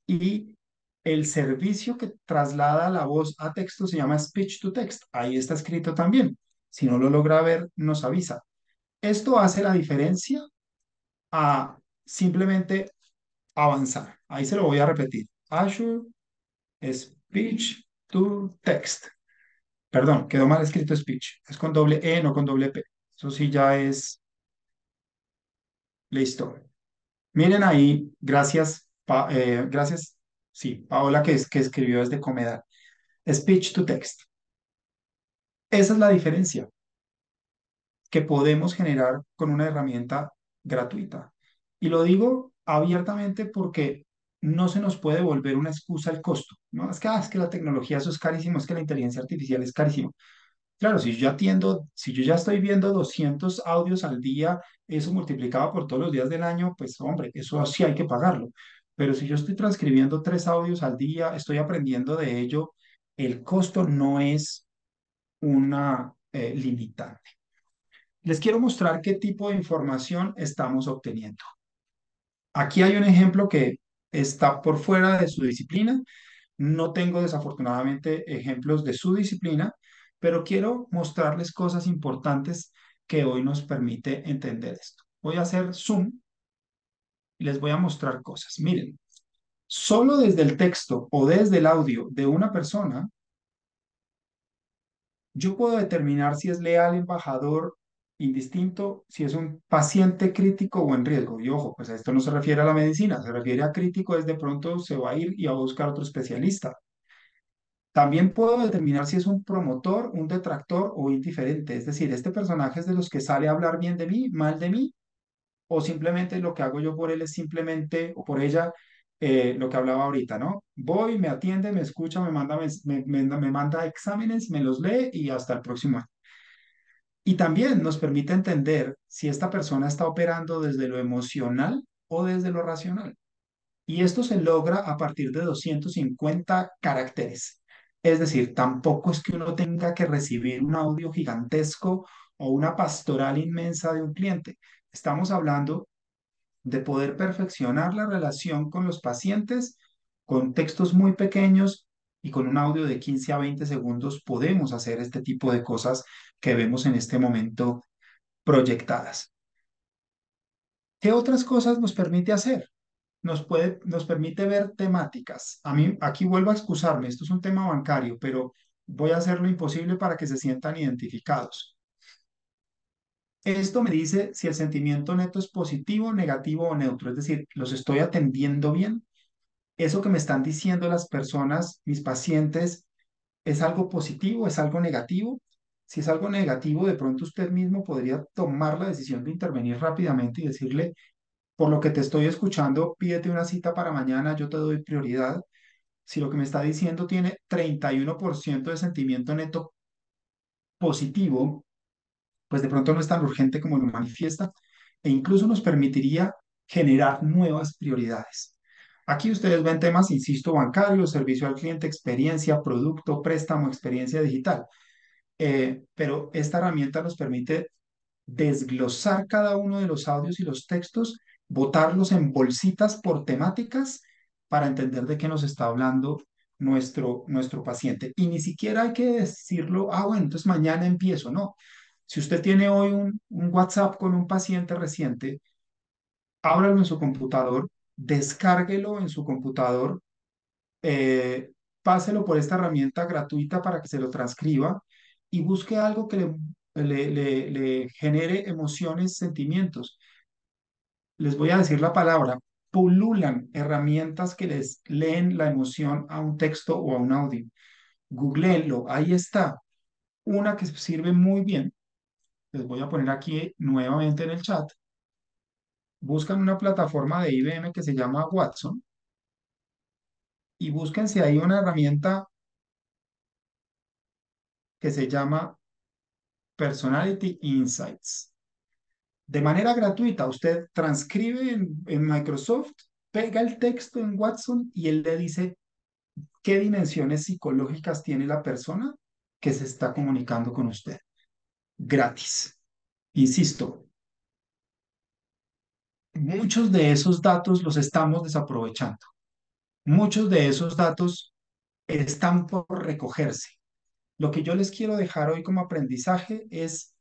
y el servicio que traslada la voz a texto se llama Speech to Text. Ahí está escrito también. Si no lo logra ver, nos avisa. Esto hace la diferencia a simplemente avanzar. Ahí se lo voy a repetir. Azure Speech to Text. Perdón, quedó mal escrito speech. Es con doble E, no con doble P. Eso sí ya es listo. Miren ahí, gracias, gracias, sí, Paola que escribió desde Comedal. Speech to text. Esa es la diferencia que podemos generar con una herramienta gratuita. Y lo digo abiertamente porque no se nos puede volver una excusa el costo. No es que la tecnología eso es carísimo, es que la inteligencia artificial es carísimo. Claro, si yo ya estoy viendo 200 audios al día, eso multiplicado por todos los días del año, pues hombre, eso sí hay que pagarlo. Pero si yo estoy transcribiendo 3 audios al día, estoy aprendiendo de ello, el costo no es una limitante. Les quiero mostrar qué tipo de información estamos obteniendo. Aquí hay un ejemplo que está por fuera de su disciplina. No tengo desafortunadamente ejemplos de su disciplina, pero quiero mostrarles cosas importantes que hoy nos permite entender esto. Voy a hacer zoom y les voy a mostrar cosas. Miren, solo desde el texto o desde el audio de una persona, yo puedo determinar si es leal, embajador, indistinto, si es un paciente crítico o en riesgo. Y ojo, pues esto no se refiere a la medicina, se refiere a crítico, es de pronto se va a ir y va a buscar otro especialista. También puedo determinar si es un promotor, un detractor o indiferente. Es decir, este personaje es de los que sale a hablar bien de mí, mal de mí, o simplemente lo que hago yo por él es simplemente, o por ella, lo que hablaba ahorita, ¿no? Voy, me atiende, me escucha, me manda exámenes, me los lee y hasta el próximo año. Y también nos permite entender si esta persona está operando desde lo emocional o desde lo racional. Y esto se logra a partir de 250 caracteres. Es decir, tampoco es que uno tenga que recibir un audio gigantesco o una pastoral inmensa de un cliente. Estamos hablando de poder perfeccionar la relación con los pacientes con textos muy pequeños y con un audio de 15 a 20 segundos podemos hacer este tipo de cosas que vemos en este momento proyectadas. ¿Qué otras cosas nos permite hacer? Nos permite ver temáticas. A mí, aquí vuelvo a excusarme, esto es un tema bancario, pero voy a hacer lo imposible para que se sientan identificados. Esto me dice si el sentimiento neto es positivo, negativo o neutro, es decir, los estoy atendiendo bien. Eso que me están diciendo las personas, mis pacientes, ¿es algo positivo, es algo negativo? Si es algo negativo, de pronto usted mismo podría tomar la decisión de intervenir rápidamente y decirle, por lo que te estoy escuchando, pídete una cita para mañana, yo te doy prioridad. Si lo que me está diciendo tiene 31% de sentimiento neto positivo, pues de pronto no es tan urgente como lo manifiesta e incluso nos permitiría generar nuevas prioridades. Aquí ustedes ven temas, insisto, bancarios, servicio al cliente, experiencia, producto, préstamo, experiencia digital. Pero esta herramienta nos permite desglosar cada uno de los audios y los textos, botarlos en bolsitas por temáticas para entender de qué nos está hablando nuestro paciente. Y ni siquiera hay que decirlo, bueno, entonces mañana empiezo, no. Si usted tiene hoy un WhatsApp con un paciente reciente, ábralo en su computador, descárguelo en su computador, eh, páselo por esta herramienta gratuita para que se lo transcriba y busque algo que le genere emociones, sentimientos. Les voy a decir la palabra, pululan herramientas que les leen la emoción a un texto o a un audio. Googleenlo, ahí está. Una que sirve muy bien, les voy a poner aquí nuevamente en el chat. Buscan una plataforma de IBM que se llama Watson y busquen si hay una herramienta que se llama Personality Insights. De manera gratuita, usted transcribe en Microsoft, pega el texto en Watson y él le dice qué dimensiones psicológicas tiene la persona que se está comunicando con usted. Gratis. Insisto, muchos de esos datos los estamos desaprovechando. Muchos de esos datos están por recogerse. Lo que yo les quiero dejar hoy como aprendizaje es,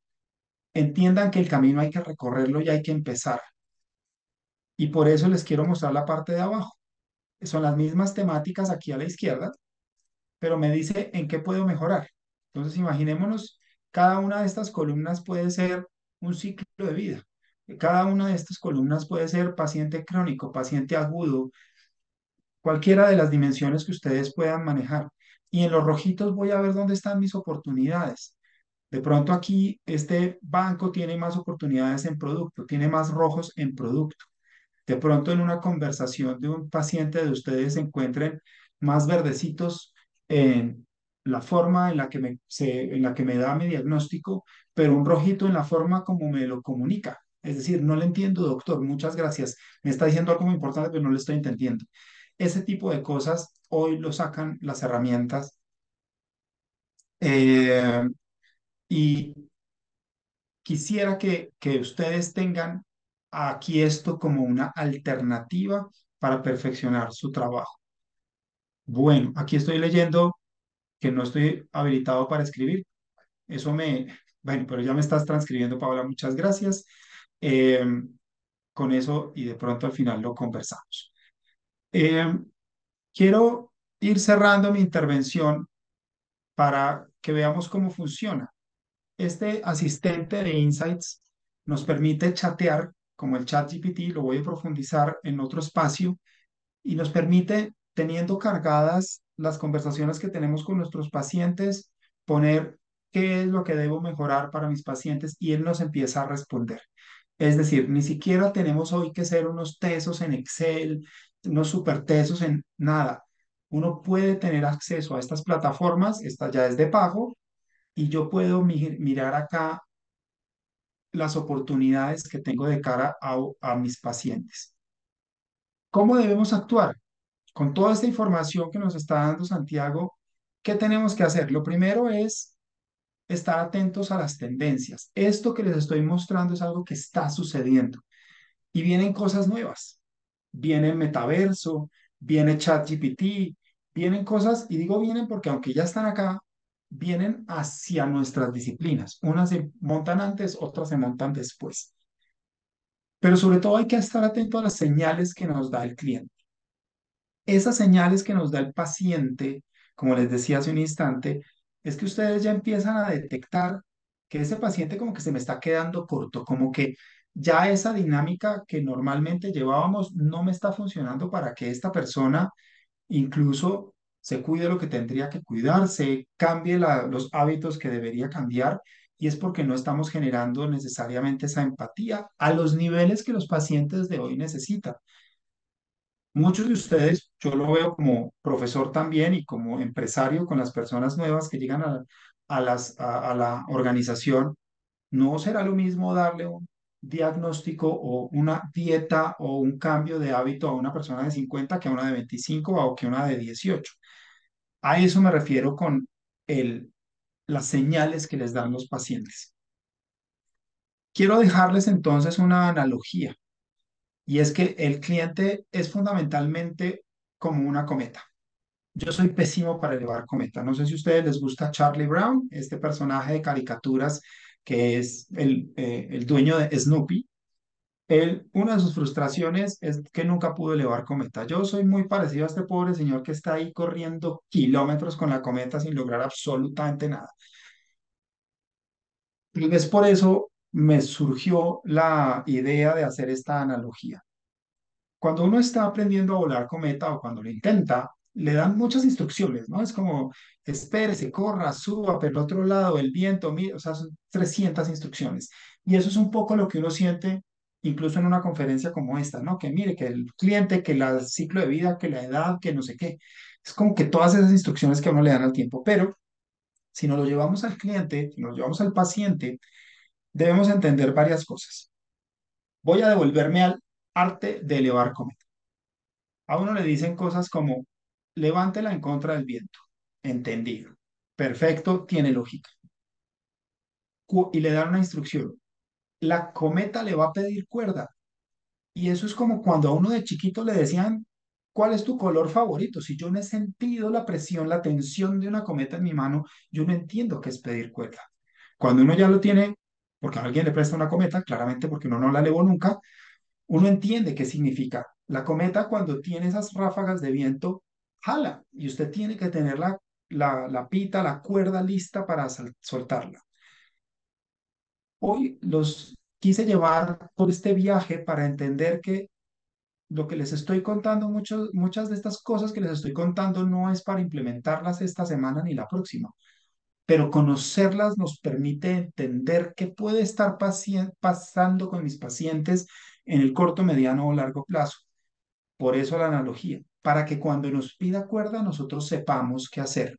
entiendan que el camino hay que recorrerlo y hay que empezar. Y por eso les quiero mostrar la parte de abajo. Son las mismas temáticas aquí a la izquierda, pero me dice en qué puedo mejorar. Entonces, imaginémonos, cada una de estas columnas puede ser un ciclo de vida. Cada una de estas columnas puede ser paciente crónico, paciente agudo, cualquiera de las dimensiones que ustedes puedan manejar. Y en los rojitos voy a ver dónde están mis oportunidades. De pronto aquí este banco tiene más oportunidades en producto, tiene más rojos en producto. De pronto en una conversación de un paciente de ustedes se encuentren más verdecitos en la forma en la que en la que me da mi diagnóstico, pero un rojito en la forma como me lo comunica. Es decir, no le entiendo, doctor, muchas gracias. Me está diciendo algo muy importante, pero no le estoy entendiendo. Ese tipo de cosas hoy lo sacan las herramientas eh, y quisiera que ustedes tengan aquí esto como una alternativa para perfeccionar su trabajo. Bueno, aquí estoy leyendo que no estoy habilitado para escribir. Eso me, bueno, pero ya me estás transcribiendo, Paola, muchas gracias. Eh, con eso y de pronto al final lo conversamos. Eh, quiero ir cerrando mi intervención para que veamos cómo funciona. Este asistente de Insights nos permite chatear, como el chat GPT, lo voy a profundizar en otro espacio, y nos permite, teniendo cargadas las conversaciones que tenemos con nuestros pacientes, poner qué es lo que debo mejorar para mis pacientes y él nos empieza a responder. Es decir, ni siquiera tenemos hoy que ser unos tesos en Excel, unos super tesos en nada. Uno puede tener acceso a estas plataformas, esta ya es de pago, y yo puedo mirar acá las oportunidades que tengo de cara a mis pacientes. ¿Cómo debemos actuar? Con toda esta información que nos está dando Santiago, ¿qué tenemos que hacer? Lo primero es estar atentos a las tendencias. Esto que les estoy mostrando es algo que está sucediendo y vienen cosas nuevas. Viene metaverso, viene ChatGPT, vienen cosas, y digo vienen porque aunque ya están acá, vienen hacia nuestras disciplinas. Unas se montan antes, otras se montan después. Pero sobre todo hay que estar atento a las señales que nos da el cliente. Esas señales que nos da el paciente, como les decía hace un instante, es que ustedes ya empiezan a detectar que ese paciente como que se me está quedando corto, como que ya esa dinámica que normalmente llevábamos no me está funcionando para que esta persona incluso se cuide lo que tendría que cuidarse, cambie los hábitos que debería cambiar, y es porque no estamos generando necesariamente esa empatía a los niveles que los pacientes de hoy necesitan. Muchos de ustedes, yo lo veo como profesor también y como empresario con las personas nuevas que llegan a la organización, no será lo mismo darle un diagnóstico o una dieta o un cambio de hábito a una persona de 50 que a una de 25 o que a una de 18. A eso me refiero con el, las señales que les dan los pacientes. Quiero dejarles entonces una analogía, y es que el cliente es fundamentalmente como una cometa. Yo soy pésimo para elevar cometa. No sé si a ustedes les gusta Charlie Brown, este personaje de caricaturas que es el dueño de Snoopy. Él, una de sus frustraciones es que nunca pudo elevar cometa. Yo soy muy parecido a este pobre señor que está ahí corriendo kilómetros con la cometa sin lograr absolutamente nada. Tal vez por eso me surgió la idea de hacer esta analogía. Cuando uno está aprendiendo a volar cometa o cuando lo intenta, le dan muchas instrucciones, ¿no? Es como, espérese, corra, suba, por el otro lado, el viento, o sea, son 300 instrucciones. Y eso es un poco lo que uno siente incluso en una conferencia como esta, ¿no? Que mire, que el cliente, que el ciclo de vida, que la edad, que no sé qué. Es como que todas esas instrucciones que a uno le dan al tiempo, pero si nos lo llevamos al cliente, si nos lo llevamos al paciente, debemos entender varias cosas. Voy a devolverme al arte de elevar cometas. A uno le dicen cosas como, levántela en contra del viento. Entendido. Perfecto, tiene lógica. Y le dan una instrucción. La cometa le va a pedir cuerda. Y eso es como cuando a uno de chiquito le decían, ¿cuál es tu color favorito? Si yo no he sentido la presión, la tensión de una cometa en mi mano, yo no entiendo qué es pedir cuerda. Cuando uno ya lo tiene, porque a alguien le presta una cometa, claramente porque uno no la elevó nunca, uno entiende qué significa. La cometa cuando tiene esas ráfagas de viento, jala y usted tiene que tener la pita, la cuerda lista para soltarla. Hoy los quise llevar por este viaje para entender que lo que les estoy contando, muchas de estas cosas que les estoy contando no es para implementarlas esta semana ni la próxima, pero conocerlas nos permite entender qué puede estar pasando con mis pacientes en el corto, mediano o largo plazo. Por eso la analogía, para que cuando nos pida cuerda nosotros sepamos qué hacer.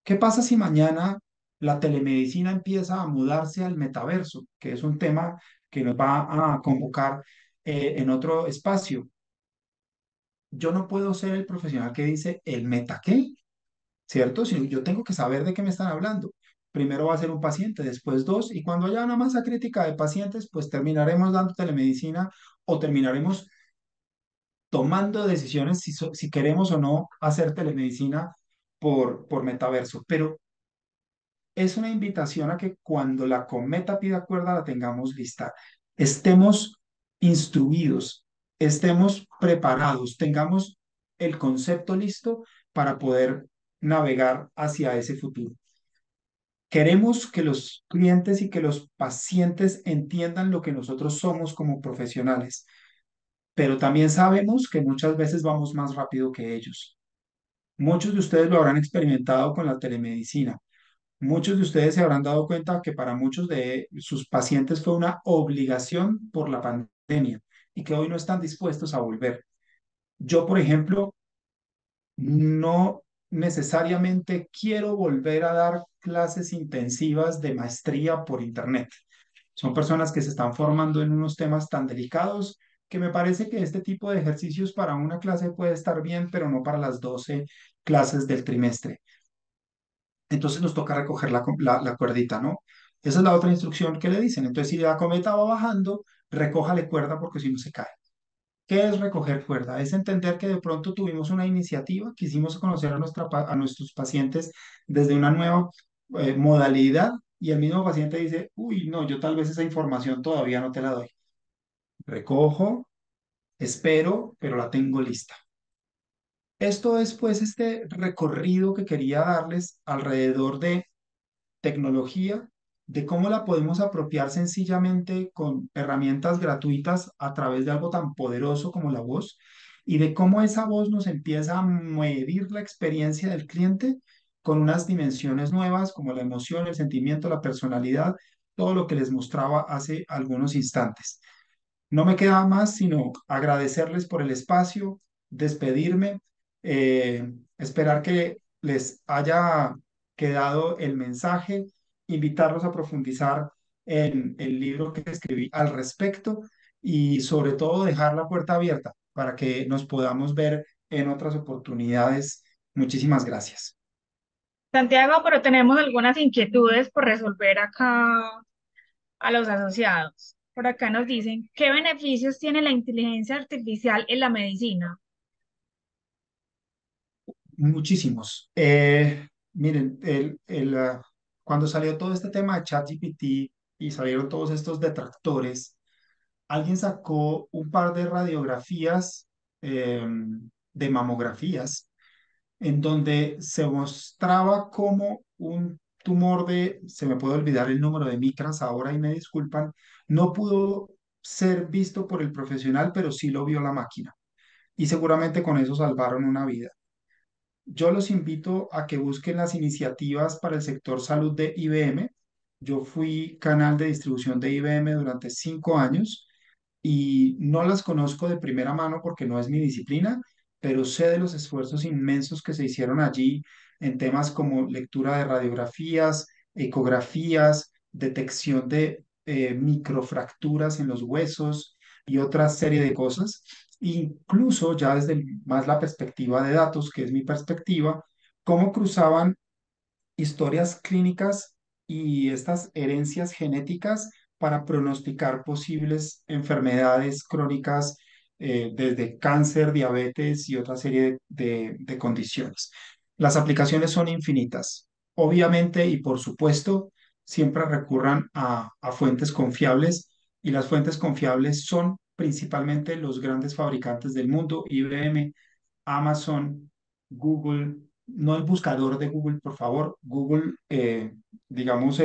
¿Qué pasa si mañana la telemedicina empieza a mudarse al metaverso, que es un tema que nos va a convocar en otro espacio? Yo no puedo ser el profesional que dice el meta qué, ¿cierto? Sino yo tengo que saber de qué me están hablando. Primero va a ser un paciente, después dos, y cuando haya una masa crítica de pacientes, pues terminaremos dando telemedicina o terminaremos tomando decisiones si queremos o no hacer telemedicina por metaverso. Pero es una invitación a que cuando la cometa pida cuerda la tengamos lista, estemos instruidos, estemos preparados, tengamos el concepto listo para poder navegar hacia ese futuro. Queremos que los clientes y que los pacientes entiendan lo que nosotros somos como profesionales, pero también sabemos que muchas veces vamos más rápido que ellos. Muchos de ustedes lo habrán experimentado con la telemedicina. Muchos de ustedes se habrán dado cuenta que para muchos de sus pacientes fue una obligación por la pandemia y que hoy no están dispuestos a volver. Yo, por ejemplo, no necesariamente quiero volver a dar clases intensivas de maestría por internet. Son personas que se están formando en unos temas tan delicados que me parece que este tipo de ejercicios para una clase puede estar bien, pero no para las 12 clases del trimestre. Entonces nos toca recoger la cuerdita, ¿no? Esa es la otra instrucción que le dicen. Entonces, si la cometa va bajando, recójale cuerda porque si no se cae. ¿Qué es recoger cuerda? Es entender que de pronto tuvimos una iniciativa, quisimos conocer a nuestros pacientes desde una nueva modalidad y el mismo paciente dice, uy, no, yo tal vez esa información todavía no te la doy. Recojo, espero, pero la tengo lista. Esto es pues este recorrido que quería darles alrededor de tecnología, de cómo la podemos apropiar sencillamente con herramientas gratuitas a través de algo tan poderoso como la voz y de cómo esa voz nos empieza a medir la experiencia del cliente con unas dimensiones nuevas como la emoción, el sentimiento, la personalidad, todo lo que les mostraba hace algunos instantes. No me queda más sino agradecerles por el espacio, despedirme, esperar que les haya quedado el mensaje, invitarlos a profundizar en el libro que escribí al respecto y sobre todo dejar la puerta abierta para que nos podamos ver en otras oportunidades. Muchísimas gracias. Santiago, pero tenemos algunas inquietudes por resolver acá a los asociados. Por acá nos dicen, ¿qué beneficios tiene la inteligencia artificial en la medicina? Muchísimos. Miren, cuando salió todo este tema de ChatGPT y salieron todos estos detractores, alguien sacó un par de radiografías, de mamografías, en donde se mostraba cómo un tumor se me puede olvidar el número de micras ahora y me disculpan, no pudo ser visto por el profesional, pero sí lo vio la máquina. Y seguramente con eso salvaron una vida. Yo los invito a que busquen las iniciativas para el sector salud de IBM. Yo fui canal de distribución de IBM durante 5 años y no las conozco de primera mano porque no es mi disciplina, pero sé de los esfuerzos inmensos que se hicieron allí en temas como lectura de radiografías, ecografías, detección de microfracturas en los huesos y otra serie de cosas. Incluso ya desde más la perspectiva de datos, que es mi perspectiva, cómo cruzaban historias clínicas y estas herencias genéticas para pronosticar posibles enfermedades crónicas, desde cáncer, diabetes y otra serie de condiciones. Las aplicaciones son infinitas. Obviamente y por supuesto, siempre recurran a fuentes confiables y las fuentes confiables son principalmente los grandes fabricantes del mundo, IBM, Amazon, Google, no el buscador de Google, por favor, Google, digamos,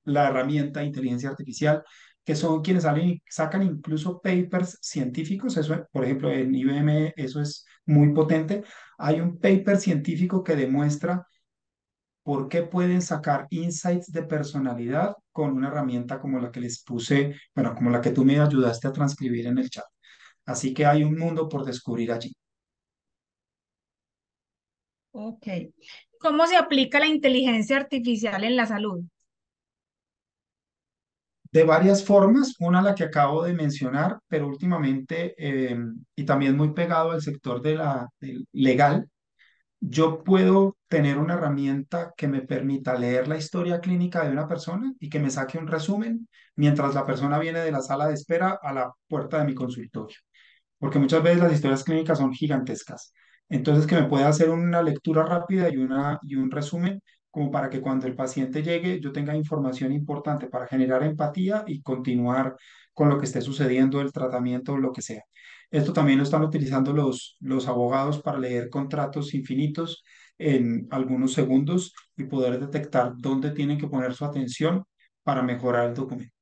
la herramienta de inteligencia artificial, que son quienes salen y sacan incluso papers científicos, eso, por ejemplo, en IBM eso es muy potente. Hay un paper científico que demuestra por qué pueden sacar insights de personalidad con una herramienta como la que les puse, bueno, como la que tú me ayudaste a transcribir en el chat. Así que hay un mundo por descubrir allí. Ok. ¿Cómo se aplica la inteligencia artificial en la salud? De varias formas, una la que acabo de mencionar, pero últimamente, y también muy pegado al sector del legal, yo puedo tener una herramienta que me permita leer la historia clínica de una persona y que me saque un resumen mientras la persona viene de la sala de espera a la puerta de mi consultorio, porque muchas veces las historias clínicas son gigantescas. Entonces, que me pueda hacer una lectura rápida y un resumen, como para que cuando el paciente llegue yo tenga información importante para generar empatía y continuar con lo que esté sucediendo, el tratamiento o lo que sea. Esto también lo están utilizando los abogados para leer contratos infinitos en algunos segundos y poder detectar dónde tienen que poner su atención para mejorar el documento.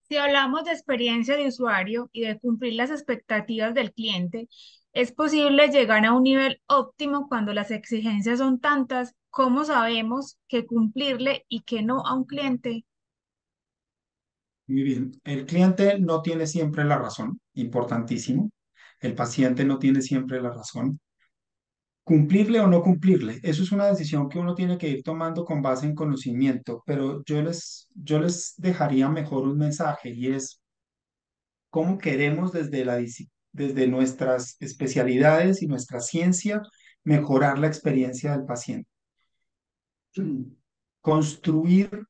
Si hablamos de experiencia de usuario y de cumplir las expectativas del cliente, ¿es posible llegar a un nivel óptimo cuando las exigencias son tantas? ¿Cómo sabemos qué cumplirle y qué no a un cliente? Muy bien. El cliente no tiene siempre la razón, importantísimo. El paciente no tiene siempre la razón. Cumplirle o no cumplirle, eso es una decisión que uno tiene que ir tomando con base en conocimiento, pero yo les dejaría mejor un mensaje y es cómo queremos desde nuestras especialidades y nuestra ciencia mejorar la experiencia del paciente. Construir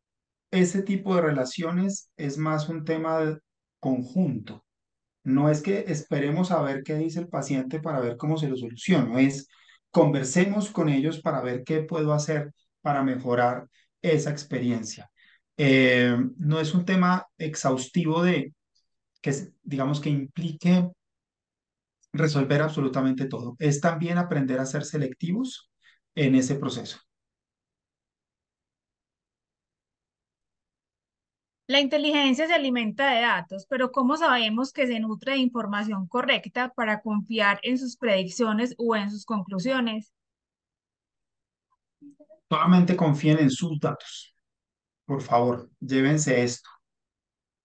ese tipo de relaciones es más un tema conjunto. No es que esperemos a ver qué dice el paciente para ver cómo se lo soluciono, es conversemos con ellos para ver qué puedo hacer para mejorar esa experiencia. No es un tema exhaustivo digamos, que implique resolver absolutamente todo. Es también aprender a ser selectivos en ese proceso. La inteligencia se alimenta de datos, pero ¿cómo sabemos que se nutre de información correcta para confiar en sus predicciones o en sus conclusiones? Solamente confíen en sus datos. Por favor, llévense esto.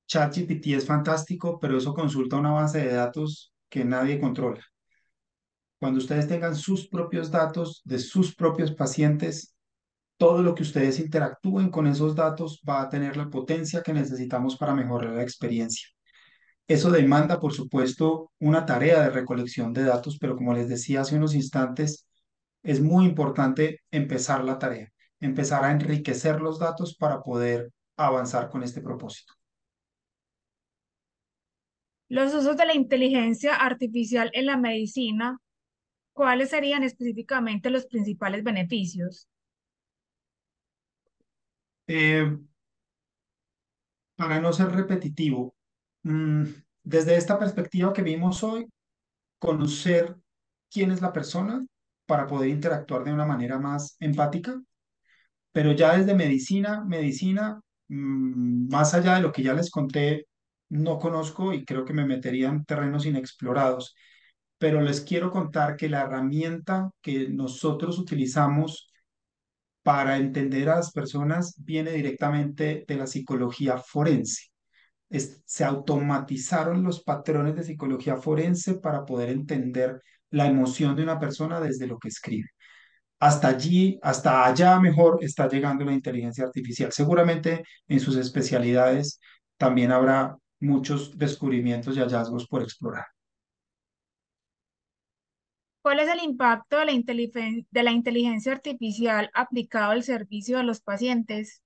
ChatGPT es fantástico, pero eso consulta una base de datos que nadie controla. Cuando ustedes tengan sus propios datos de sus propios pacientes, todo lo que ustedes interactúen con esos datos va a tener la potencia que necesitamos para mejorar la experiencia. Eso demanda, por supuesto, una tarea de recolección de datos, pero como les decía hace unos instantes, es muy importante empezar la tarea, empezar a enriquecer los datos para poder avanzar con este propósito. Los usos de la inteligencia artificial en la medicina, ¿cuáles serían específicamente los principales beneficios? Eh, para no ser repetitivo, mm, desde esta perspectiva que vimos hoy, conocer quién es la persona, para poder interactuar de una manera más empática, pero ya desde medicina, más allá de lo que ya les conté, no conozco y creo que me metería en terrenos inexplorados, pero les quiero contar que la herramienta que nosotros utilizamos para entender a las personas viene directamente de la psicología forense. Se automatizaron los patrones de psicología forense para poder entender la emoción de una persona desde lo que escribe. Hasta allí, hasta allá mejor está llegando la inteligencia artificial. Seguramente en sus especialidades también habrá muchos descubrimientos y hallazgos por explorar. ¿Cuál es el impacto de de la inteligencia artificial aplicado al servicio de los pacientes?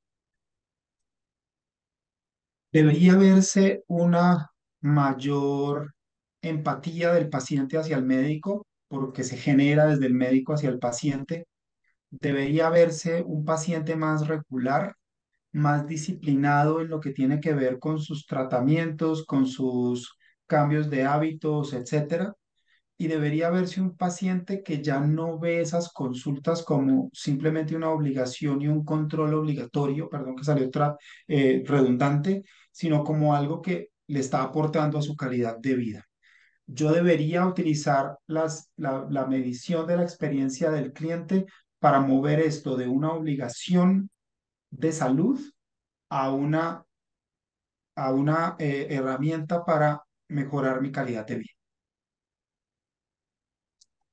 Debería verse una mayor empatía del paciente hacia el médico, porque se genera desde el médico hacia el paciente. Debería verse un paciente más regular, más disciplinado en lo que tiene que ver con sus tratamientos, con sus cambios de hábitos, etcétera. Y debería verse un paciente que ya no ve esas consultas como simplemente una obligación y un control obligatorio, perdón que salió otra redundante, sino como algo que le está aportando a su calidad de vida. Yo debería utilizar la medición de la experiencia del cliente para mover esto de una obligación de salud a una herramienta para mejorar mi calidad de vida.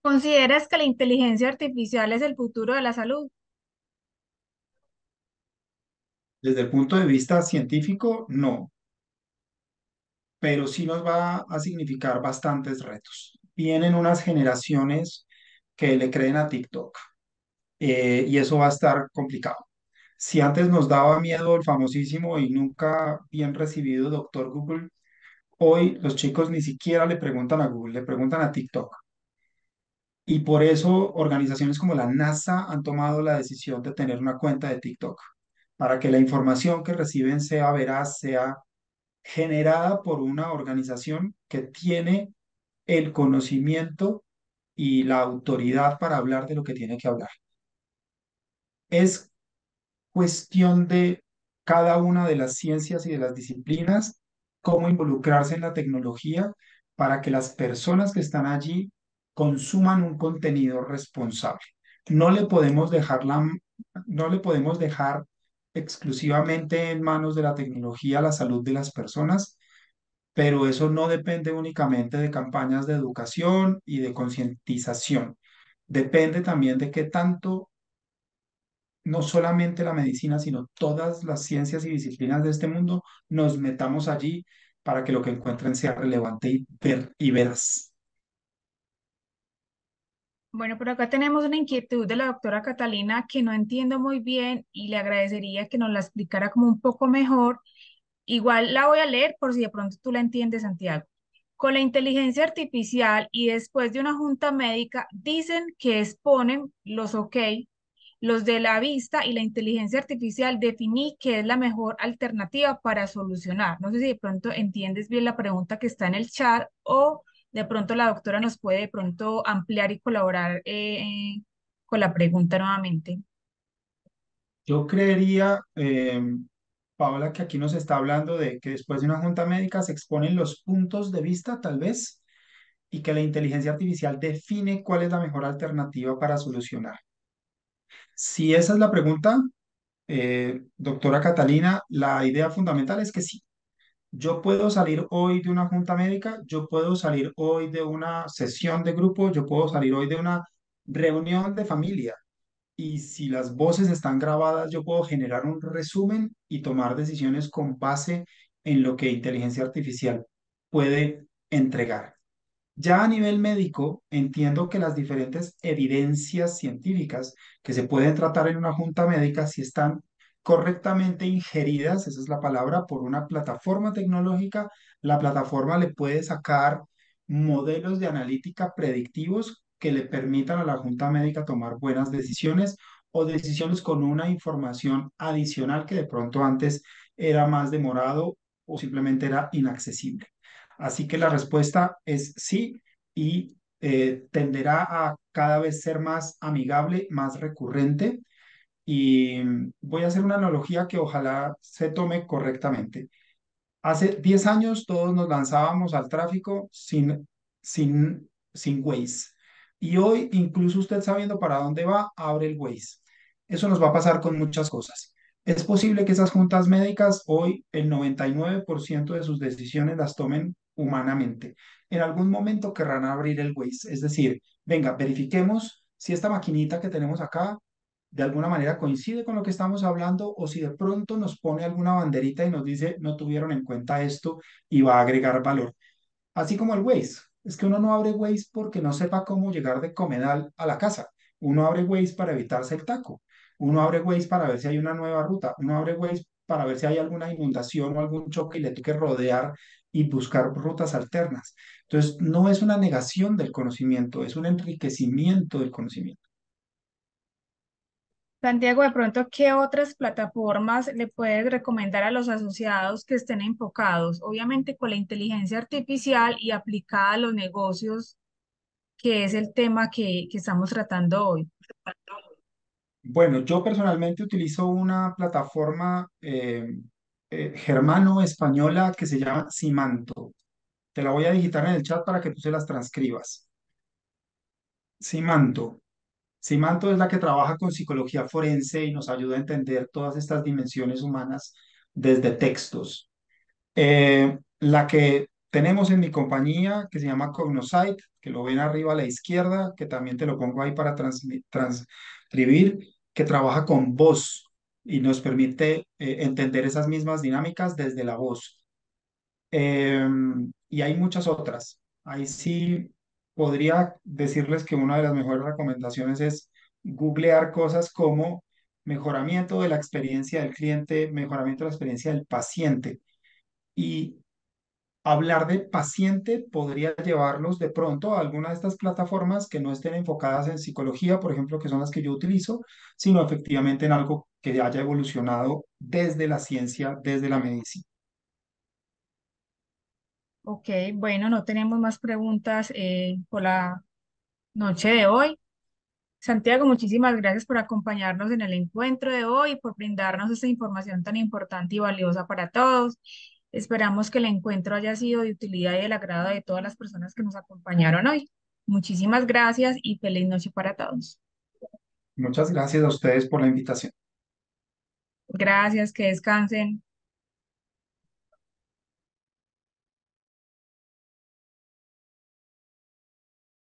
¿Consideras que la inteligencia artificial es el futuro de la salud? Desde el punto de vista científico, no, pero sí nos va a significar bastantes retos. Vienen unas generaciones que le creen a TikTok, y eso va a estar complicado. Si antes nos daba miedo el famosísimo y nunca bien recibido doctor Google, hoy los chicos ni siquiera le preguntan a Google, le preguntan a TikTok. Y por eso organizaciones como la NASA han tomado la decisión de tener una cuenta de TikTok, para que la información que reciben sea veraz, sea generada por una organización que tiene el conocimiento y la autoridad para hablar de lo que tiene que hablar. Es cuestión de cada una de las ciencias y de las disciplinas, cómo involucrarse en la tecnología para que las personas que están allí consuman un contenido responsable. No le podemos dejar no le podemos dejar exclusivamente en manos de la tecnología la salud de las personas, pero eso no depende únicamente de campañas de educación y de concientización. Depende también de qué tanto no solamente la medicina, sino todas las ciencias y disciplinas de este mundo, nos metamos allí para que lo que encuentren sea relevante y veraz. Bueno, por acá tenemos una inquietud de la doctora Catalina que no entiendo muy bien y le agradecería que nos la explicara como un poco mejor. Igual la voy a leer por si de pronto tú la entiendes, Santiago. Con la inteligencia artificial y después de una junta médica, dicen que exponen los OK, los de la vista y la inteligencia artificial definí que es la mejor alternativa para solucionar. No sé si de pronto entiendes bien la pregunta que está en el chat o de pronto la doctora nos puede de pronto ampliar y colaborar con la pregunta nuevamente. Yo creería, Paola, que aquí nos está hablando de que después de una junta médica se exponen los puntos de vista, tal vez, y que la inteligencia artificial define cuál es la mejor alternativa para solucionar. Si esa es la pregunta, doctora Catalina, la idea fundamental es que sí. Yo puedo salir hoy de una junta médica, yo puedo salir hoy de una sesión de grupo, yo puedo salir hoy de una reunión de familia. Y si las voces están grabadas, yo puedo generar un resumen y tomar decisiones con base en lo que inteligencia artificial puede entregar. Ya a nivel médico, entiendo que las diferentes evidencias científicas que se pueden tratar en una junta médica, si están correctamente ingeridas, esa es la palabra, por una plataforma tecnológica, la plataforma le puede sacar modelos de analítica predictivos que le permitan a la junta médica tomar buenas decisiones o decisiones con una información adicional que de pronto antes era más demorado o simplemente era inaccesible. Así que la respuesta es sí y tenderá a cada vez ser más amigable, más recurrente. Y voy a hacer una analogía que ojalá se tome correctamente. Hace 10 años todos nos lanzábamos al tráfico sin Waze. Y hoy, incluso usted sabiendo para dónde va, abre el Waze. Eso nos va a pasar con muchas cosas. Es posible que esas juntas médicas hoy el 99% de sus decisiones las tomen humanamente. En algún momento querrán abrir el Waze. Es decir, venga, verifiquemos si esta maquinita que tenemos acá de alguna manera coincide con lo que estamos hablando o si de pronto nos pone alguna banderita y nos dice no tuvieron en cuenta esto y va a agregar valor. Así como el Waze. Es que uno no abre Waze porque no sepa cómo llegar de Comedal a la casa. Uno abre Waze para evitarse el taco. Uno abre Waze para ver si hay una nueva ruta. Uno abre Waze para ver si hay alguna inundación o algún choque y le toque rodear y buscar rutas alternas. Entonces, no es una negación del conocimiento, es un enriquecimiento del conocimiento. Santiago, de pronto, ¿qué otras plataformas le puedes recomendar a los asociados que estén enfocados, obviamente con la inteligencia artificial y aplicada a los negocios, que es el tema que estamos tratando hoy? Bueno, yo personalmente utilizo una plataforma germano-española que se llama Simanto. Te la voy a digitar en el chat para que tú se las transcribas. Simanto. Simanto es la que trabaja con psicología forense y nos ayuda a entender todas estas dimensiones humanas desde textos. La que tenemos en mi compañía, que se llama Cognosite, que lo ven arriba a la izquierda, que también te lo pongo ahí para transcribir, que trabaja con voz y nos permite entender esas mismas dinámicas desde la voz. Y hay muchas otras. Ahí sí podría decirles que una de las mejores recomendaciones es googlear cosas como mejoramiento de la experiencia del cliente, mejoramiento de la experiencia del paciente. Y hablar de paciente podría llevarlos de pronto a alguna de estas plataformas que no estén enfocadas en psicología, por ejemplo, que son las que yo utilizo, sino efectivamente en algo que haya evolucionado desde la ciencia, desde la medicina. Ok, bueno, no tenemos más preguntas por la noche de hoy. Santiago, muchísimas gracias por acompañarnos en el encuentro de hoy y por brindarnos esta información tan importante y valiosa para todos. Esperamos que el encuentro haya sido de utilidad y del agrado de todas las personas que nos acompañaron hoy. Muchísimas gracias y feliz noche para todos. Muchas gracias a ustedes por la invitación. Gracias, que descansen.